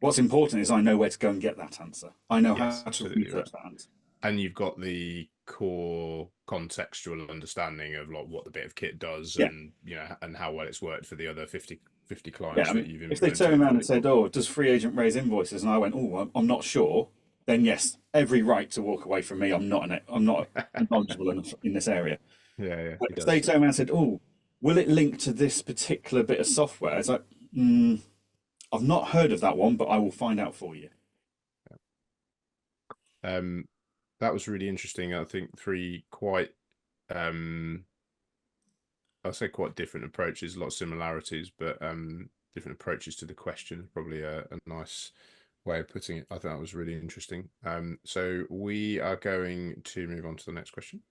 [SPEAKER 2] What's important is I know where to go and get that answer. I know how to research that answer.
[SPEAKER 1] And you've got the core contextual understanding of like what the bit of kit does, and, you know, and how well it's worked for the other 50 clients that you've implemented.
[SPEAKER 2] If they turn around and said, oh, does FreeAgent raise invoices? And I went, oh, I'm not sure. Then yes, every right to walk away from me. I'm not knowledgeable enough in this area.
[SPEAKER 1] Yeah.
[SPEAKER 2] But if they turn around and said, oh, will it link to this particular bit of software? It's like, I've not heard of that one, but I will find out for you.
[SPEAKER 1] That was really interesting. I think three quite, I'll say quite different approaches, a lot of similarities, but different approaches to the question. Probably a nice way of putting it. I thought that was really interesting. So we are going to move on to the next question,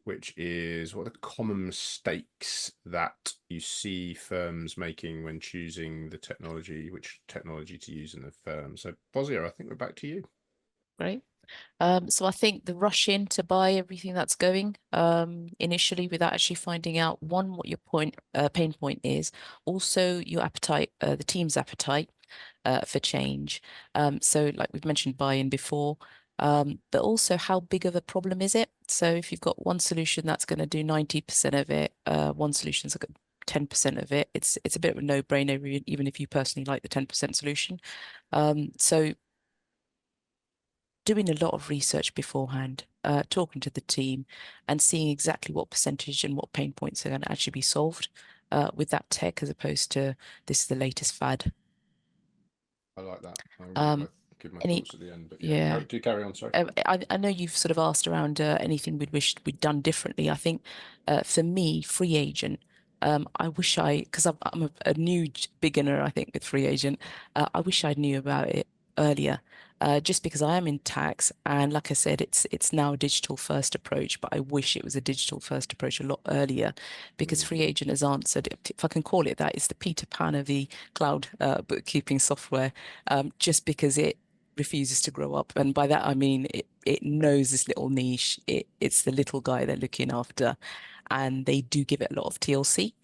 [SPEAKER 1] which is, what are the common mistakes that you see firms making when choosing which technology to use in the firm? So Fozia, I think we're back to you.
[SPEAKER 3] Great. So I think the rush in to buy everything that's going initially without actually finding out, one, what your pain point is, also your appetite, the team's appetite for change. So like we've mentioned buy-in before, but also how big of a problem is it? So if you've got one solution that's going to do 90% of it, one solution's got 10% of it, it's a bit of a no-brainer, even if you personally like the 10% solution. So doing a lot of research beforehand, talking to the team and seeing exactly what percentage and what pain points are going to actually be solved with that tech, as opposed to this is the latest fad.
[SPEAKER 1] I like that. I'll give my thoughts at the end, but yeah, do carry on, sorry.
[SPEAKER 3] I know you've sort of asked around anything we'd wished we'd done differently. I think for me, FreeAgent, I wish because I'm a new beginner, I think, with FreeAgent. I wish I knew about it earlier, just because I am in tax, and like I said, it's now a digital first approach, but I wish it was a digital first approach a lot earlier, because FreeAgent has answered, if I can call it that, it's the Peter Pan of the cloud bookkeeping software, just because it refuses to grow up. And by that I mean it knows this little niche. It's the little guy they're looking after, and they do give it a lot of TLC,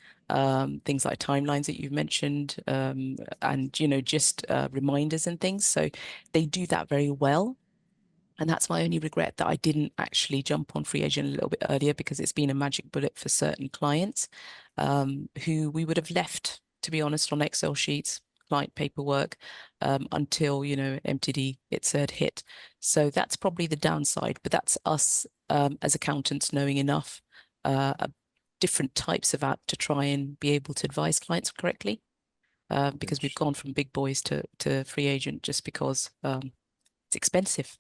[SPEAKER 3] things like timelines that you've mentioned, and just reminders and things. So they do that very well. And that's my only regret, that I didn't actually jump on FreeAgent a little bit earlier, because it's been a magic bullet for certain clients who we would have left, to be honest, on Excel sheets, client paperwork, until, MTD, it said hit. So that's probably the downside, but that's us as accountants knowing enough different types of app to try and be able to advise clients correctly, because we've gone from big boys to FreeAgent just because it's expensive.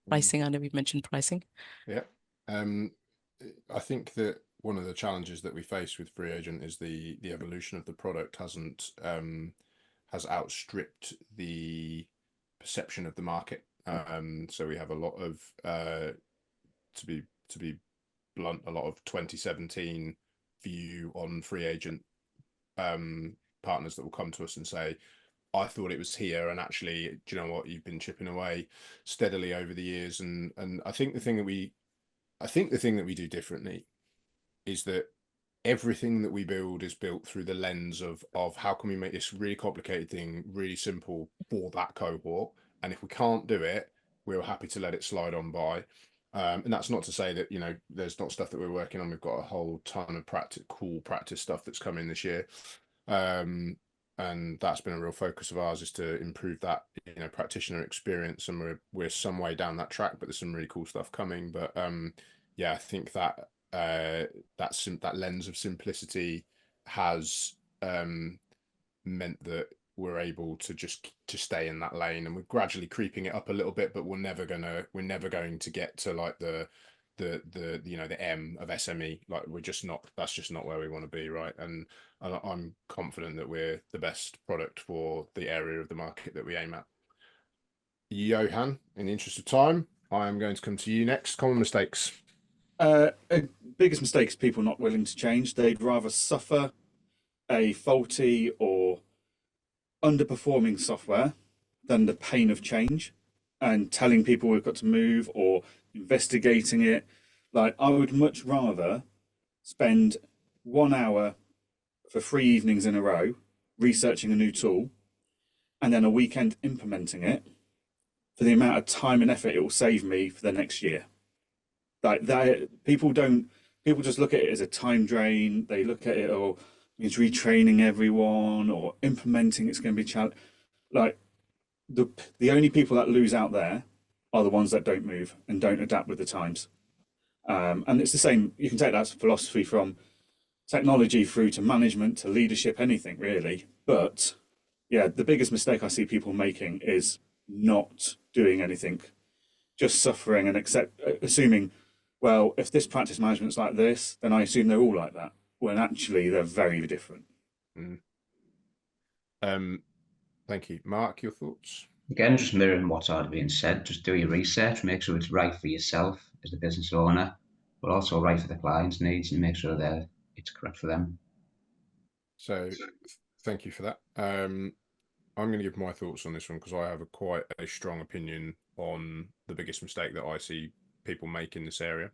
[SPEAKER 3] Pricing, I know we've mentioned pricing.
[SPEAKER 1] Yeah. I think that one of the challenges that we face with FreeAgent is the evolution of the product has outstripped the perception of the market. So we have a lot of to be blunt, a lot of 2017 view on FreeAgent partners that will come to us and say, I thought it was here, and actually, do you know what, you've been chipping away steadily over the years. And I think the thing that we do differently is that everything that we build is built through the lens of how can we make this really complicated thing really simple for that cohort, and if we can't do it, we're happy to let it slide on by. And that's not to say that there's not stuff that we're working on. We've got a whole ton of cool practice stuff that's coming this year. And that's been a real focus of ours, is to improve that practitioner experience, and we're some way down that track, but there's some really cool stuff coming. But yeah, I think that that lens of simplicity has meant that we're able to stay in that lane, and we're gradually creeping it up a little bit, but we're never going to get to like the M of SME. Like that's just not where we want to be, right? And I'm confident that we're the best product for the area of the market that we aim at. Johann, in the interest of time, I am going to come to you next. Common mistakes.
[SPEAKER 2] Biggest mistake is people not willing to change. They'd rather suffer a faulty or underperforming software than the pain of change and telling people we've got to move or investigating it. Like, I would much rather spend 1 hour for 3 evenings in a row researching a new tool and then a weekend implementing it, for the amount of time and effort it will save me for the next year. Like that, people just look at it as a time drain. They look at it, or means retraining everyone or implementing it's going to be challenging. Like, the only people that lose out there are the ones that don't move and don't adapt with the times. And it's the same. You can take that philosophy from technology through to management to leadership, anything really. But yeah, the biggest mistake I see people making is not doing anything, just suffering and assuming, well, if this practice management's like this, then I assume they're all like that, when actually they're very different.
[SPEAKER 1] Thank you. Mark, your thoughts?
[SPEAKER 4] Again, just mirroring what's already being said, just do your research, make sure it's right for yourself as the business owner, but also right for the client's needs, and make sure that it's correct for them.
[SPEAKER 1] So thank you for that. I'm going to give my thoughts on this one because I have quite a strong opinion on the biggest mistake that I see people make in this area.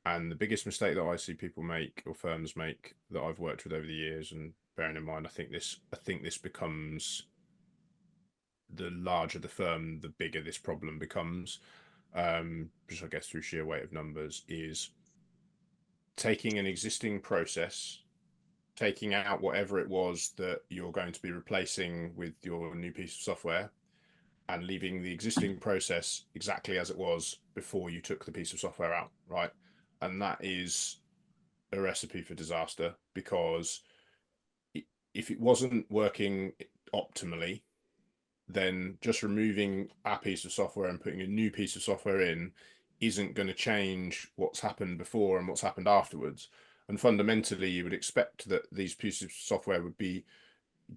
[SPEAKER 1] And the biggest mistake that I see people make, or firms make, that I've worked with over the years, and bearing in mind, I think this becomes, the larger the firm, the bigger this problem becomes, just I guess through sheer weight of numbers, is taking an existing process, taking out whatever it was that you're going to be replacing with your new piece of software, and leaving the existing process exactly as it was before you took the piece of software out, right? And that is a recipe for disaster, because if it wasn't working optimally, then just removing our piece of software and putting a new piece of software in isn't going to change what's happened before and what's happened afterwards. And fundamentally, you would expect that these pieces of software would be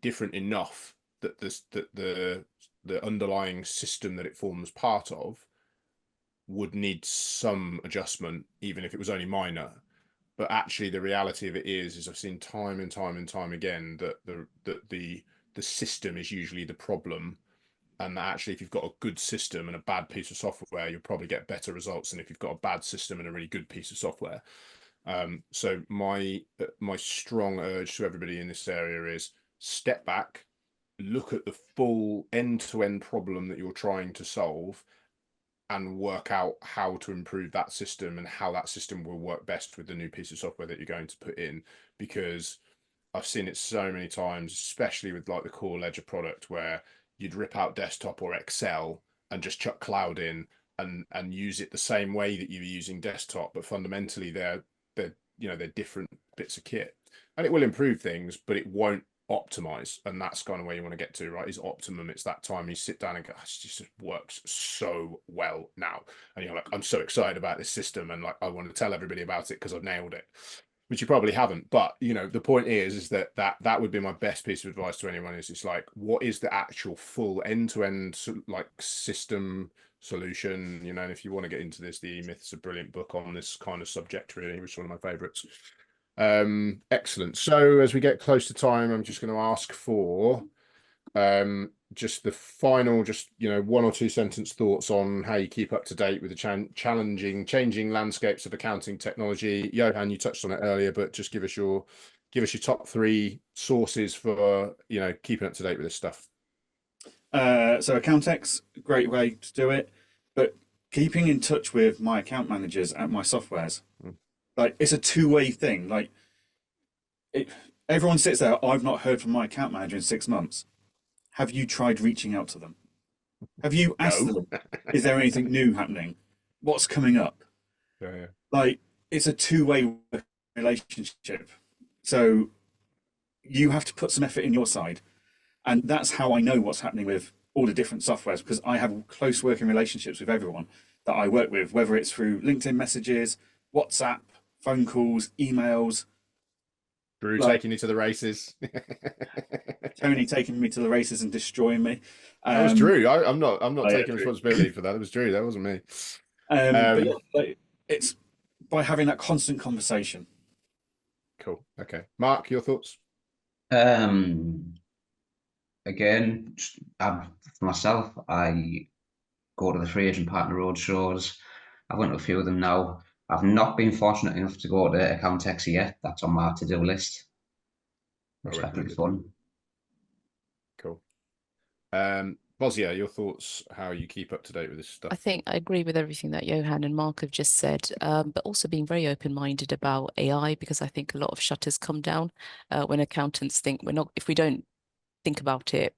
[SPEAKER 1] different enough that the underlying system that it forms part of would need some adjustment, even if it was only minor. But actually, the reality of it is I've seen time and time and time again that the system is usually the problem, and that actually, if you've got a good system and a bad piece of software, you'll probably get better results than if you've got a bad system and a really good piece of software. So my strong urge to everybody in this area is step back, look at the full end-to-end problem that you're trying to solve, and work out how to improve that system and how that system will work best with the new piece of software that you're going to put in. Because I've seen it so many times, especially with like the core ledger product, where you'd rip out desktop or Excel and just chuck cloud in and use it the same way that you were using desktop, but fundamentally they're different bits of kit, and it will improve things, but it won't optimize. And that's kind of where you want to get to, right? Is optimum. It's that time you sit down and go, it just works so well now, and you're like, I'm so excited about this system, and like I want to tell everybody about it because I've nailed it, which you probably haven't. But the point is that would be my best piece of advice to anyone, is it's like, what is the actual full end-to-end like system solution? And if you want to get into this, the E-Myth's a brilliant book on this kind of subject, really, which is one of my favorites. Excellent. So as we get close to time, I'm just going to ask for just the final, one or two sentence thoughts on how you keep up to date with the changing landscapes of accounting technology. Johann, you touched on it earlier, but just give us your top 3 sources for keeping up to date with this stuff.
[SPEAKER 2] So Accountex, great way to do it, but keeping in touch with my account managers at my softwares. Like, it's a two-way thing. Like, everyone sits there, I've not heard from my account manager in 6 months. Have you tried reaching out to them? Have you asked them, is there anything new happening? What's coming up?
[SPEAKER 1] Yeah.
[SPEAKER 2] Like, it's a two-way relationship. So you have to put some effort in your side. And that's how I know what's happening with all the different softwares, because I have close working relationships with everyone that I work with, whether it's through LinkedIn messages, WhatsApp, phone calls, emails.
[SPEAKER 1] Drew taking you to the races.
[SPEAKER 2] Tony taking me to the races and destroying me.
[SPEAKER 1] That was Drew. I'm not taking responsibility for that. It was Drew. That wasn't me.
[SPEAKER 2] But yeah, it's by having that constant conversation.
[SPEAKER 1] Cool. Okay. Mark, your thoughts?
[SPEAKER 4] Again, for myself, I go to the FreeAgent partner roadshows. I've went to a few of them now. I've not been fortunate enough to go to Accountex yet. That's on my to-do list. Expect it fun.
[SPEAKER 1] Cool. Fozia, your thoughts, how you keep up to date with this stuff?
[SPEAKER 3] I think I agree with everything that Johann and Mark have just said, but also being very open-minded about AI, because I think a lot of shutters come down when accountants think if we don't think about it,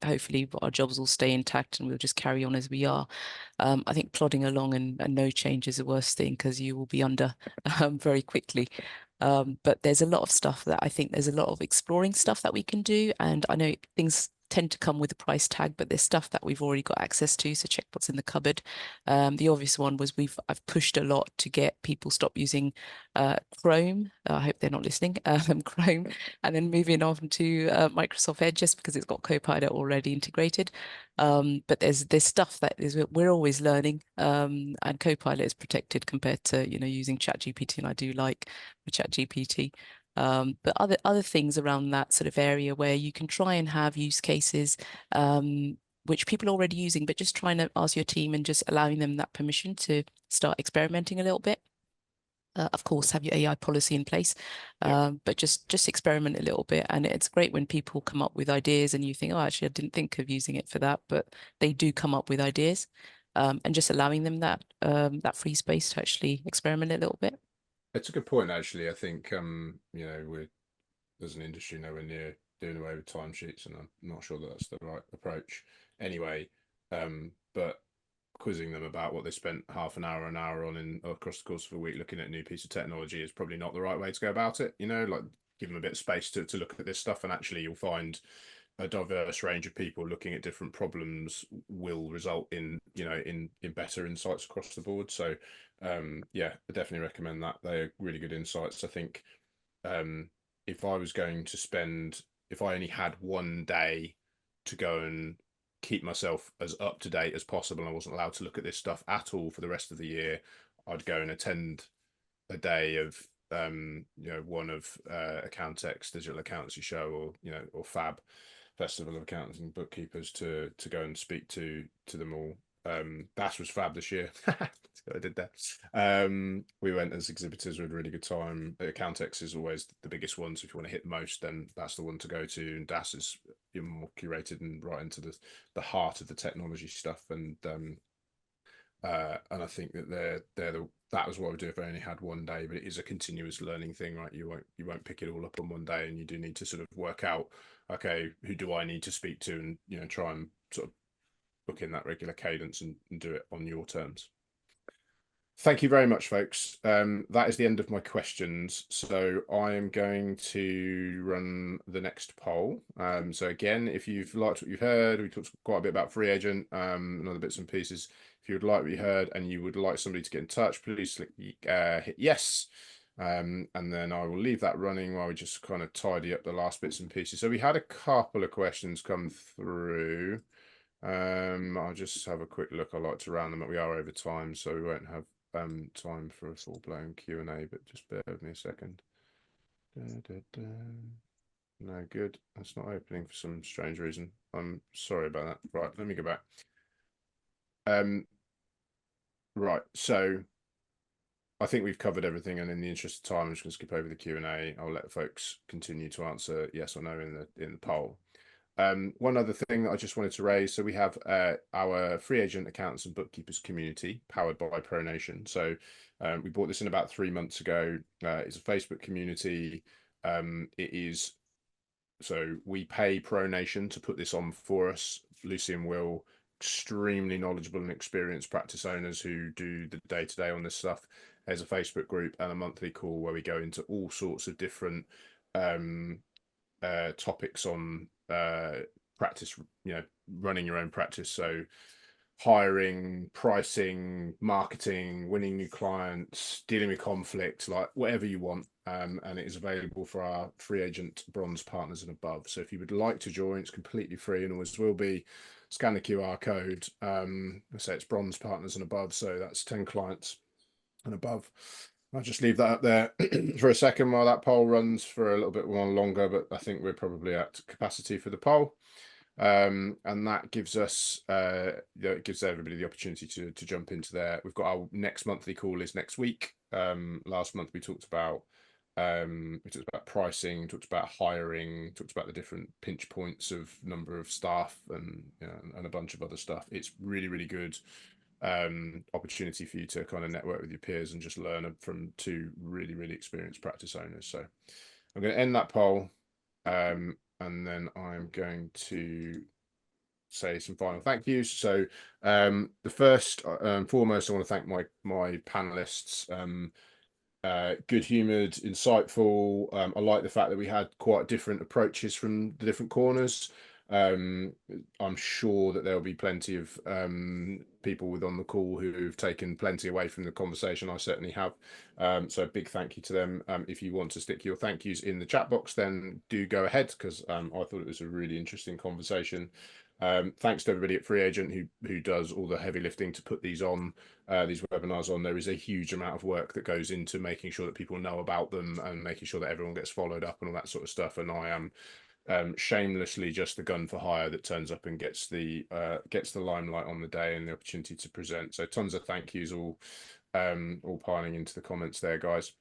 [SPEAKER 3] hopefully our jobs will stay intact and we'll just carry on as we are. I think plodding along and no change is the worst thing, because you will be under very quickly. But there's a lot of stuff that I think there's a lot of exploring stuff that we can do. And I know things tend to come with a price tag, but there's stuff that we've already got access to. So check what's in the cupboard. The obvious one was I've pushed a lot to get people stop using Chrome. I hope they're not listening. Chrome, and then moving on to Microsoft Edge, just because it's got Copilot already integrated. But there's stuff that we're always learning, and Copilot is protected compared to using ChatGPT, and I do like ChatGPT. But other things around that sort of area where you can try and have use cases which people are already using, but just trying to ask your team and just allowing them that permission to start experimenting a little bit. Of course, have your AI policy in place, but just experiment a little bit. And it's great when people come up with ideas and you think, oh, actually, I didn't think of using it for that, but they do come up with ideas, and just allowing them that that free space to actually experiment a little bit.
[SPEAKER 1] It's a good point, actually. I think you know, we're as an industry nowhere near doing away with timesheets, and I'm not sure that that's the right approach anyway. But quizzing them about what they spent half an hour on across the course of a week looking at a new piece of technology is probably not the right way to go about it. You know, like give them a bit of space to look at this stuff, and actually you'll find a diverse range of people looking at different problems will result in, you know, in better insights across the board. So yeah, I definitely recommend that. They're really good insights. I think if I was going to spend, if I only had one day to go and keep myself as up to date as possible, and I wasn't allowed to look at this stuff at all for the rest of the year, I'd go and attend a day of you know, one of Accountech's digital accountancy show, or you know, or Fab, Festival of Accountants and Bookkeepers, to go and speak to them all. Bass was fab this year. I did that. We went as exhibitors. We had a really good time. Accountex is always the biggest one, so if you want to hit the most, then that's the one to go to. And DAS is even more curated and right into the heart of the technology stuff. And I think that that was what I would do if I only had one day. But it is a continuous learning thing, right? You won't pick it all up on one day, and you do need to sort of work out, okay, who do I need to speak to, and you know, try and sort of book in that regular cadence and do it on your terms. Thank you very much, folks. That is the end of my questions. So I am going to run the next poll. So again, if you've liked what you've heard, we talked quite a bit about FreeAgent and other bits and pieces. If you would like what you heard and you would like somebody to get in touch, please hit yes. And then I will leave that running while we just kind of tidy up the last bits and pieces. So we had a couple of questions come through. I'll just have a quick look. I like to round them up. We are over time, so we won't have time for a full-blown Q&A, but just bear with me a second. No good. That's not opening for some strange reason. I'm sorry about that. Right, let me go back. Right, so I think we've covered everything, and in the interest of time, I'm just going to skip over the Q&A. I'll let folks continue to answer yes or no in the poll. One other thing that I just wanted to raise, so we have our FreeAgent accountants and bookkeepers community powered by ProNation. So we brought this in about 3 months ago. It's a Facebook community. So we pay ProNation to put this on for us. Lucy and Will, extremely knowledgeable and experienced practice owners who do the day-to-day on this stuff. There's a Facebook group and a monthly call where we go into all sorts of different topics on practice, you know, running your own practice. So hiring, pricing, marketing, winning new clients, dealing with conflict, like whatever you want. And it is available for our FreeAgent bronze partners and above. So if you would like to join, it's completely free and always will be. Scan the QR code. I say it's bronze partners and above, so that's 10 clients and above. I'll just leave that up there for a second while that poll runs for a little bit more longer, but I think we're probably at capacity for the poll. And that gives us, it gives everybody the opportunity to jump into there. We've got our next monthly call is next week. Last month we talked about pricing, talked about hiring, talked about the different pinch points of number of staff, and you know, and a bunch of other stuff. It's really, really good opportunity for you to kind of network with your peers and just learn from two really, really experienced practice owners. So I'm going to end that poll, and then I'm going to say some final thank yous. So the first and foremost, I want to thank my panelists. Good humoured, insightful. I like the fact that we had quite different approaches from the different corners. I'm sure that there'll be plenty of people on the call who've taken plenty away from the conversation. I certainly have. So a big thank you to them. If you want to stick your thank yous in the chat box, then do go ahead, because I thought it was a really interesting conversation. Thanks to everybody at FreeAgent who does all the heavy lifting to put these on, these webinars on. There is a huge amount of work that goes into making sure that people know about them and making sure that everyone gets followed up and all that sort of stuff. And I am shamelessly just the gun for hire that turns up and gets the limelight on the day and the opportunity to present. So tons of thank yous all piling into the comments there, guys.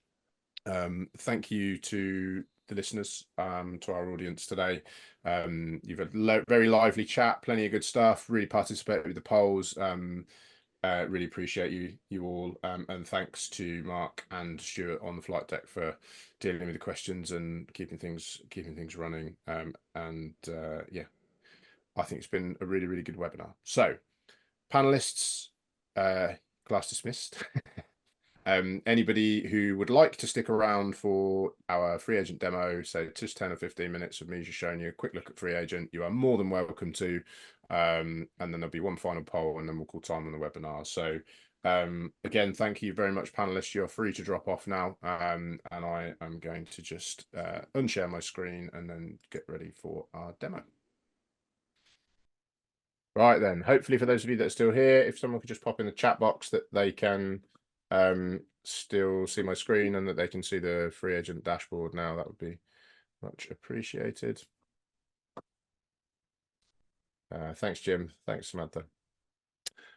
[SPEAKER 1] Thank you to the listeners, to our audience today. You've had very lively chat, plenty of good stuff, really participated with the polls. Really appreciate you all, and thanks to Mark and Stuart on the flight deck for dealing with the questions and keeping things running. Yeah, I think it's been a really good webinar. So, panelists, class dismissed. Anybody who would like to stick around for our FreeAgent demo, so just 10 or 15 minutes of me just showing you a quick look at FreeAgent, you are more than welcome to. And then there'll be one final poll and then we'll call time on the webinar. So again, thank you very much, panelists. You're free to drop off now. And I am going to just unshare my screen and then get ready for our demo. Right then, hopefully for those of you that are still here, if someone could just pop in the chat box that they can still see my screen and that they can see the FreeAgent dashboard now, that would be much appreciated. Thanks, Jim. Thanks, Samantha.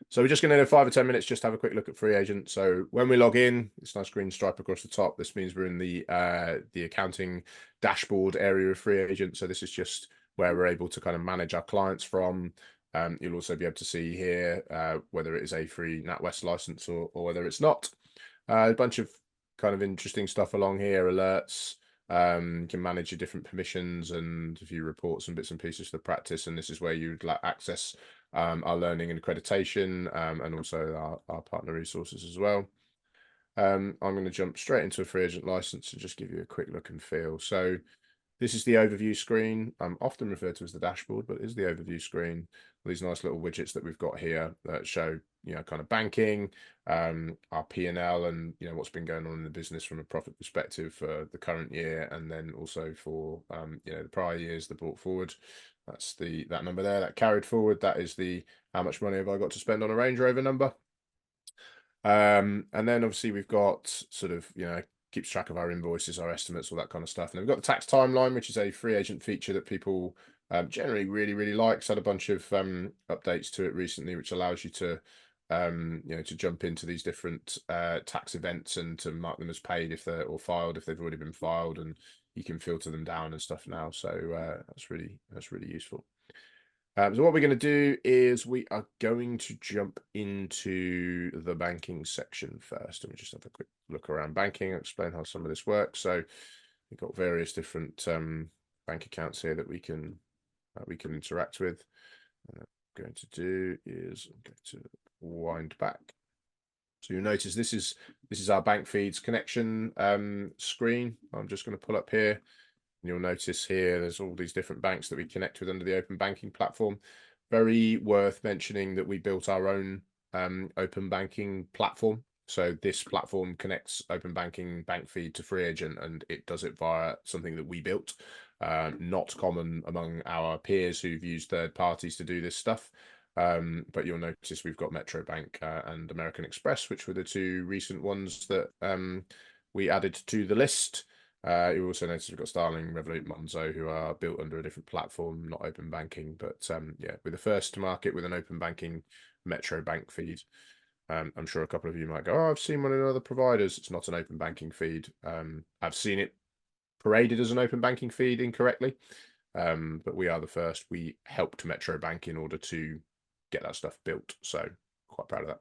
[SPEAKER 1] So we're just going to do 5 or 10 minutes, just have a quick look at FreeAgent. So when we log in, it's a nice green stripe across the top. This means we're in the accounting dashboard area of FreeAgent. So this is just where we're able to kind of manage our clients from. You'll also be able to see here whether it is a free NatWest license or whether it's not. A bunch of kind of interesting stuff along here, alerts. You can manage your different permissions and a few reports and bits and pieces for the practice. And this is where you'd access our learning and accreditation, and also our partner resources as well. I'm going to jump straight into a FreeAgent license and just give you a quick look and feel. So this is the overview screen. I'm often referred to as the dashboard, but it is the overview screen. These nice little widgets that we've got here that show, kind of banking, our P&L, and what's been going on in the business from a profit perspective for the current year, and then also for the prior years, the brought forward. That's that number there, that carried forward. That is the how much money have I got to spend on a Range Rover number. And then obviously we've got sort of keeps track of our invoices, our estimates, all that kind of stuff. And then we've got the tax timeline, which is a FreeAgent feature that people generally really like. It's had a bunch of updates to it recently, which allows you to to jump into these different tax events and to mark them as paid if they're or filed if they've already been filed, and you can filter them down and stuff now. So that's really useful. So what we're going to do is we are going to jump into the banking section first, and we just have a quick look around banking and explain how some of this works. So we've got various different bank accounts here that we can interact with. And what I'm going to do is I'm going to wind back. So you'll notice this is our bank feeds connection screen. I'm just going to pull up here. You'll notice here there's all these different banks that we connect with under the open banking platform. Very worth mentioning that we built our own open banking platform. So this platform connects open banking bank feed to FreeAgent, and it does it via something that we built. Not common among our peers who've used third parties to do this stuff. But you'll notice we've got Metro Bank and American Express, which were the two recent ones that we added to the list. You also notice we've got Starling, Revolut, Monzo, who are built under a different platform, not open banking. But yeah, we're the first to market with an open banking Metro Bank feed. I'm sure a couple of you might go, oh, I've seen one in other providers. It's not an open banking feed. I've seen it paraded as an open banking feed incorrectly. But we are the first. We helped Metro Bank in order to get that stuff built. So quite proud of that.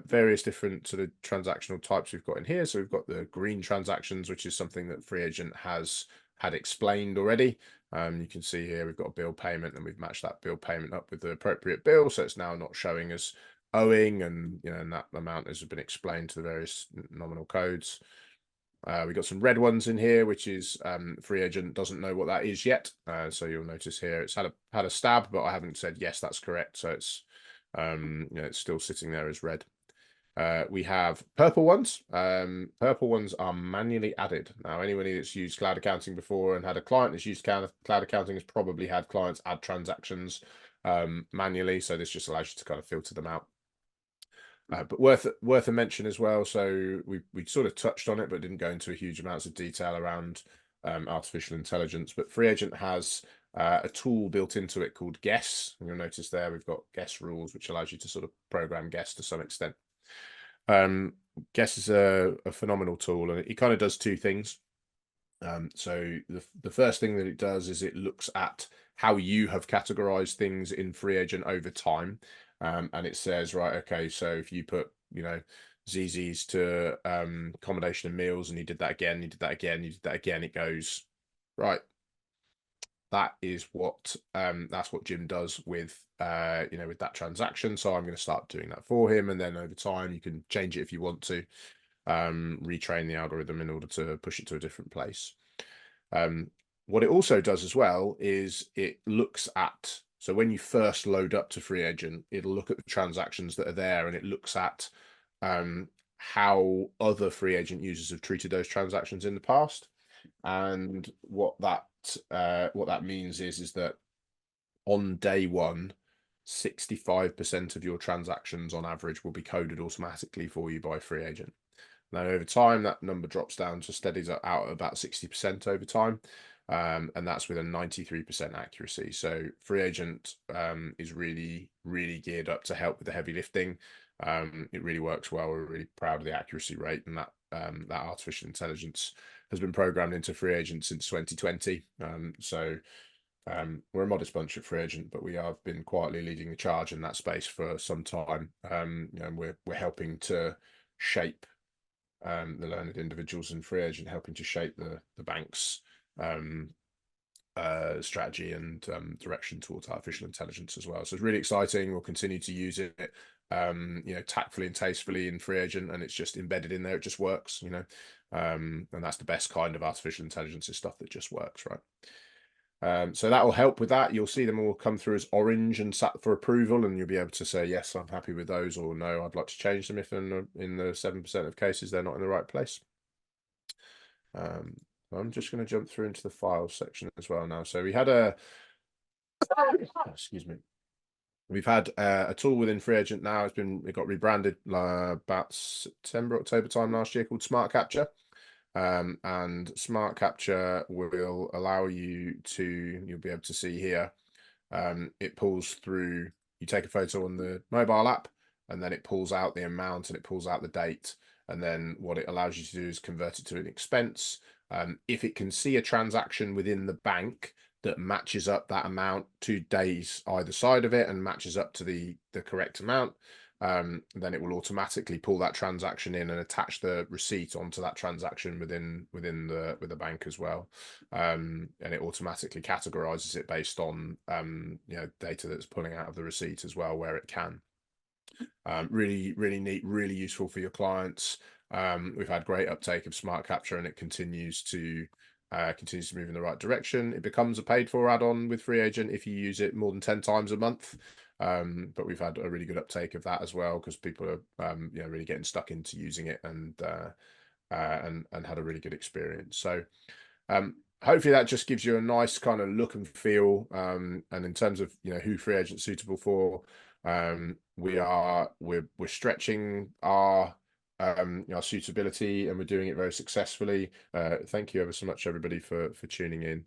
[SPEAKER 1] Various different sort of transactional types we've got in here. So we've got the green transactions, which is something that FreeAgent has had explained already. You can see here we've got a bill payment, and we've matched that bill payment up with the appropriate bill. So it's now not showing as owing, and and that amount has been explained to the various nominal codes. We've got some red ones in here, which is FreeAgent doesn't know what that is yet. So you'll notice here it's had a stab, but I haven't said yes, that's correct. So it's it's still sitting there as red. We have purple ones. Purple ones are manually added. Now, anybody that's used cloud accounting before and had a client that's used cloud accounting has probably had clients add transactions manually. So this just allows you to kind of filter them out. But worth a mention as well. So we sort of touched on it, but didn't go into huge amounts of detail around artificial intelligence. But FreeAgent has a tool built into it called Guess. And you'll notice there we've got Guess rules, which allows you to sort of program Guess to some extent. Guess is a phenomenal tool, and it kind of does two things. So the first thing that it does is it looks at how you have categorized things in FreeAgent over time. And it says, right, okay, so if you put, you know, ZZs to accommodation and meals, and you did that again, you did that again, you did that again, it goes, right, that is what that's what Jim does with you know, with that transaction. So I'm going to start doing that for him, and then over time you can change it if you want to, retrain the algorithm in order to push it to a different place. What it also does as well is it looks at, so when you first load up to FreeAgent, it'll look at the transactions that are there, and it looks at how other FreeAgent users have treated those transactions in the past. And what that means is that on day one, 65% of your transactions on average will be coded automatically for you by FreeAgent. Now over time, that number drops down to steadies out at about 60% over time. And that's with a 93% accuracy. So FreeAgent is really, really geared up to help with the heavy lifting. It really works well. We're really proud of the accuracy rate, and that artificial intelligence has been programmed into FreeAgent since 2020. We're a modest bunch at FreeAgent, but we have been quietly leading the charge in that space for some time. You know, we're helping to shape the learned individuals in FreeAgent, helping to shape the bank's strategy and direction towards artificial intelligence as well. So it's really exciting. We'll continue to use it, you know, tactfully and tastefully in FreeAgent, and it's just embedded in there. It just works, you know, and that's the best kind of artificial intelligence, is stuff that just works, right? So that will help with that. You'll see them all come through as orange and sat for approval, and you'll be able to say, yes, I'm happy with those, or no, I'd like to change them if in the 7% of cases they're not in the right place. I'm just going to jump through into the files section as well now. So we had excuse me. We've had a tool within FreeAgent now. It got rebranded about September, October time last year, called Smart Capture. And Smart Capture will allow you to, you'll be able to see here, it pulls through, you take a photo on the mobile app, and then it pulls out the amount and it pulls out the date. And then what it allows you to do is convert it to an expense. If it can see a transaction within the bank that matches up that amount 2 days either side of it and matches up to the correct amount, then it will automatically pull that transaction in and attach the receipt onto that transaction within the bank as well. And it automatically categorizes it based on you know, data that's pulling out of the receipt as well, where it can. Really, really neat, really useful for your clients. We've had great uptake of Smart Capture, and it continues to move in the right direction. It becomes a paid for add-on with FreeAgent if you use it more than 10 times a month. But we've had a really good uptake of that as well, because people are you know, really getting stuck into using it and had a really good experience. So hopefully that just gives you a nice kind of look and feel. And in terms of, you know, who FreeAgent's suitable for, we're stretching our suitability, and we're doing it very successfully. Thank you ever so much, everybody, for tuning in.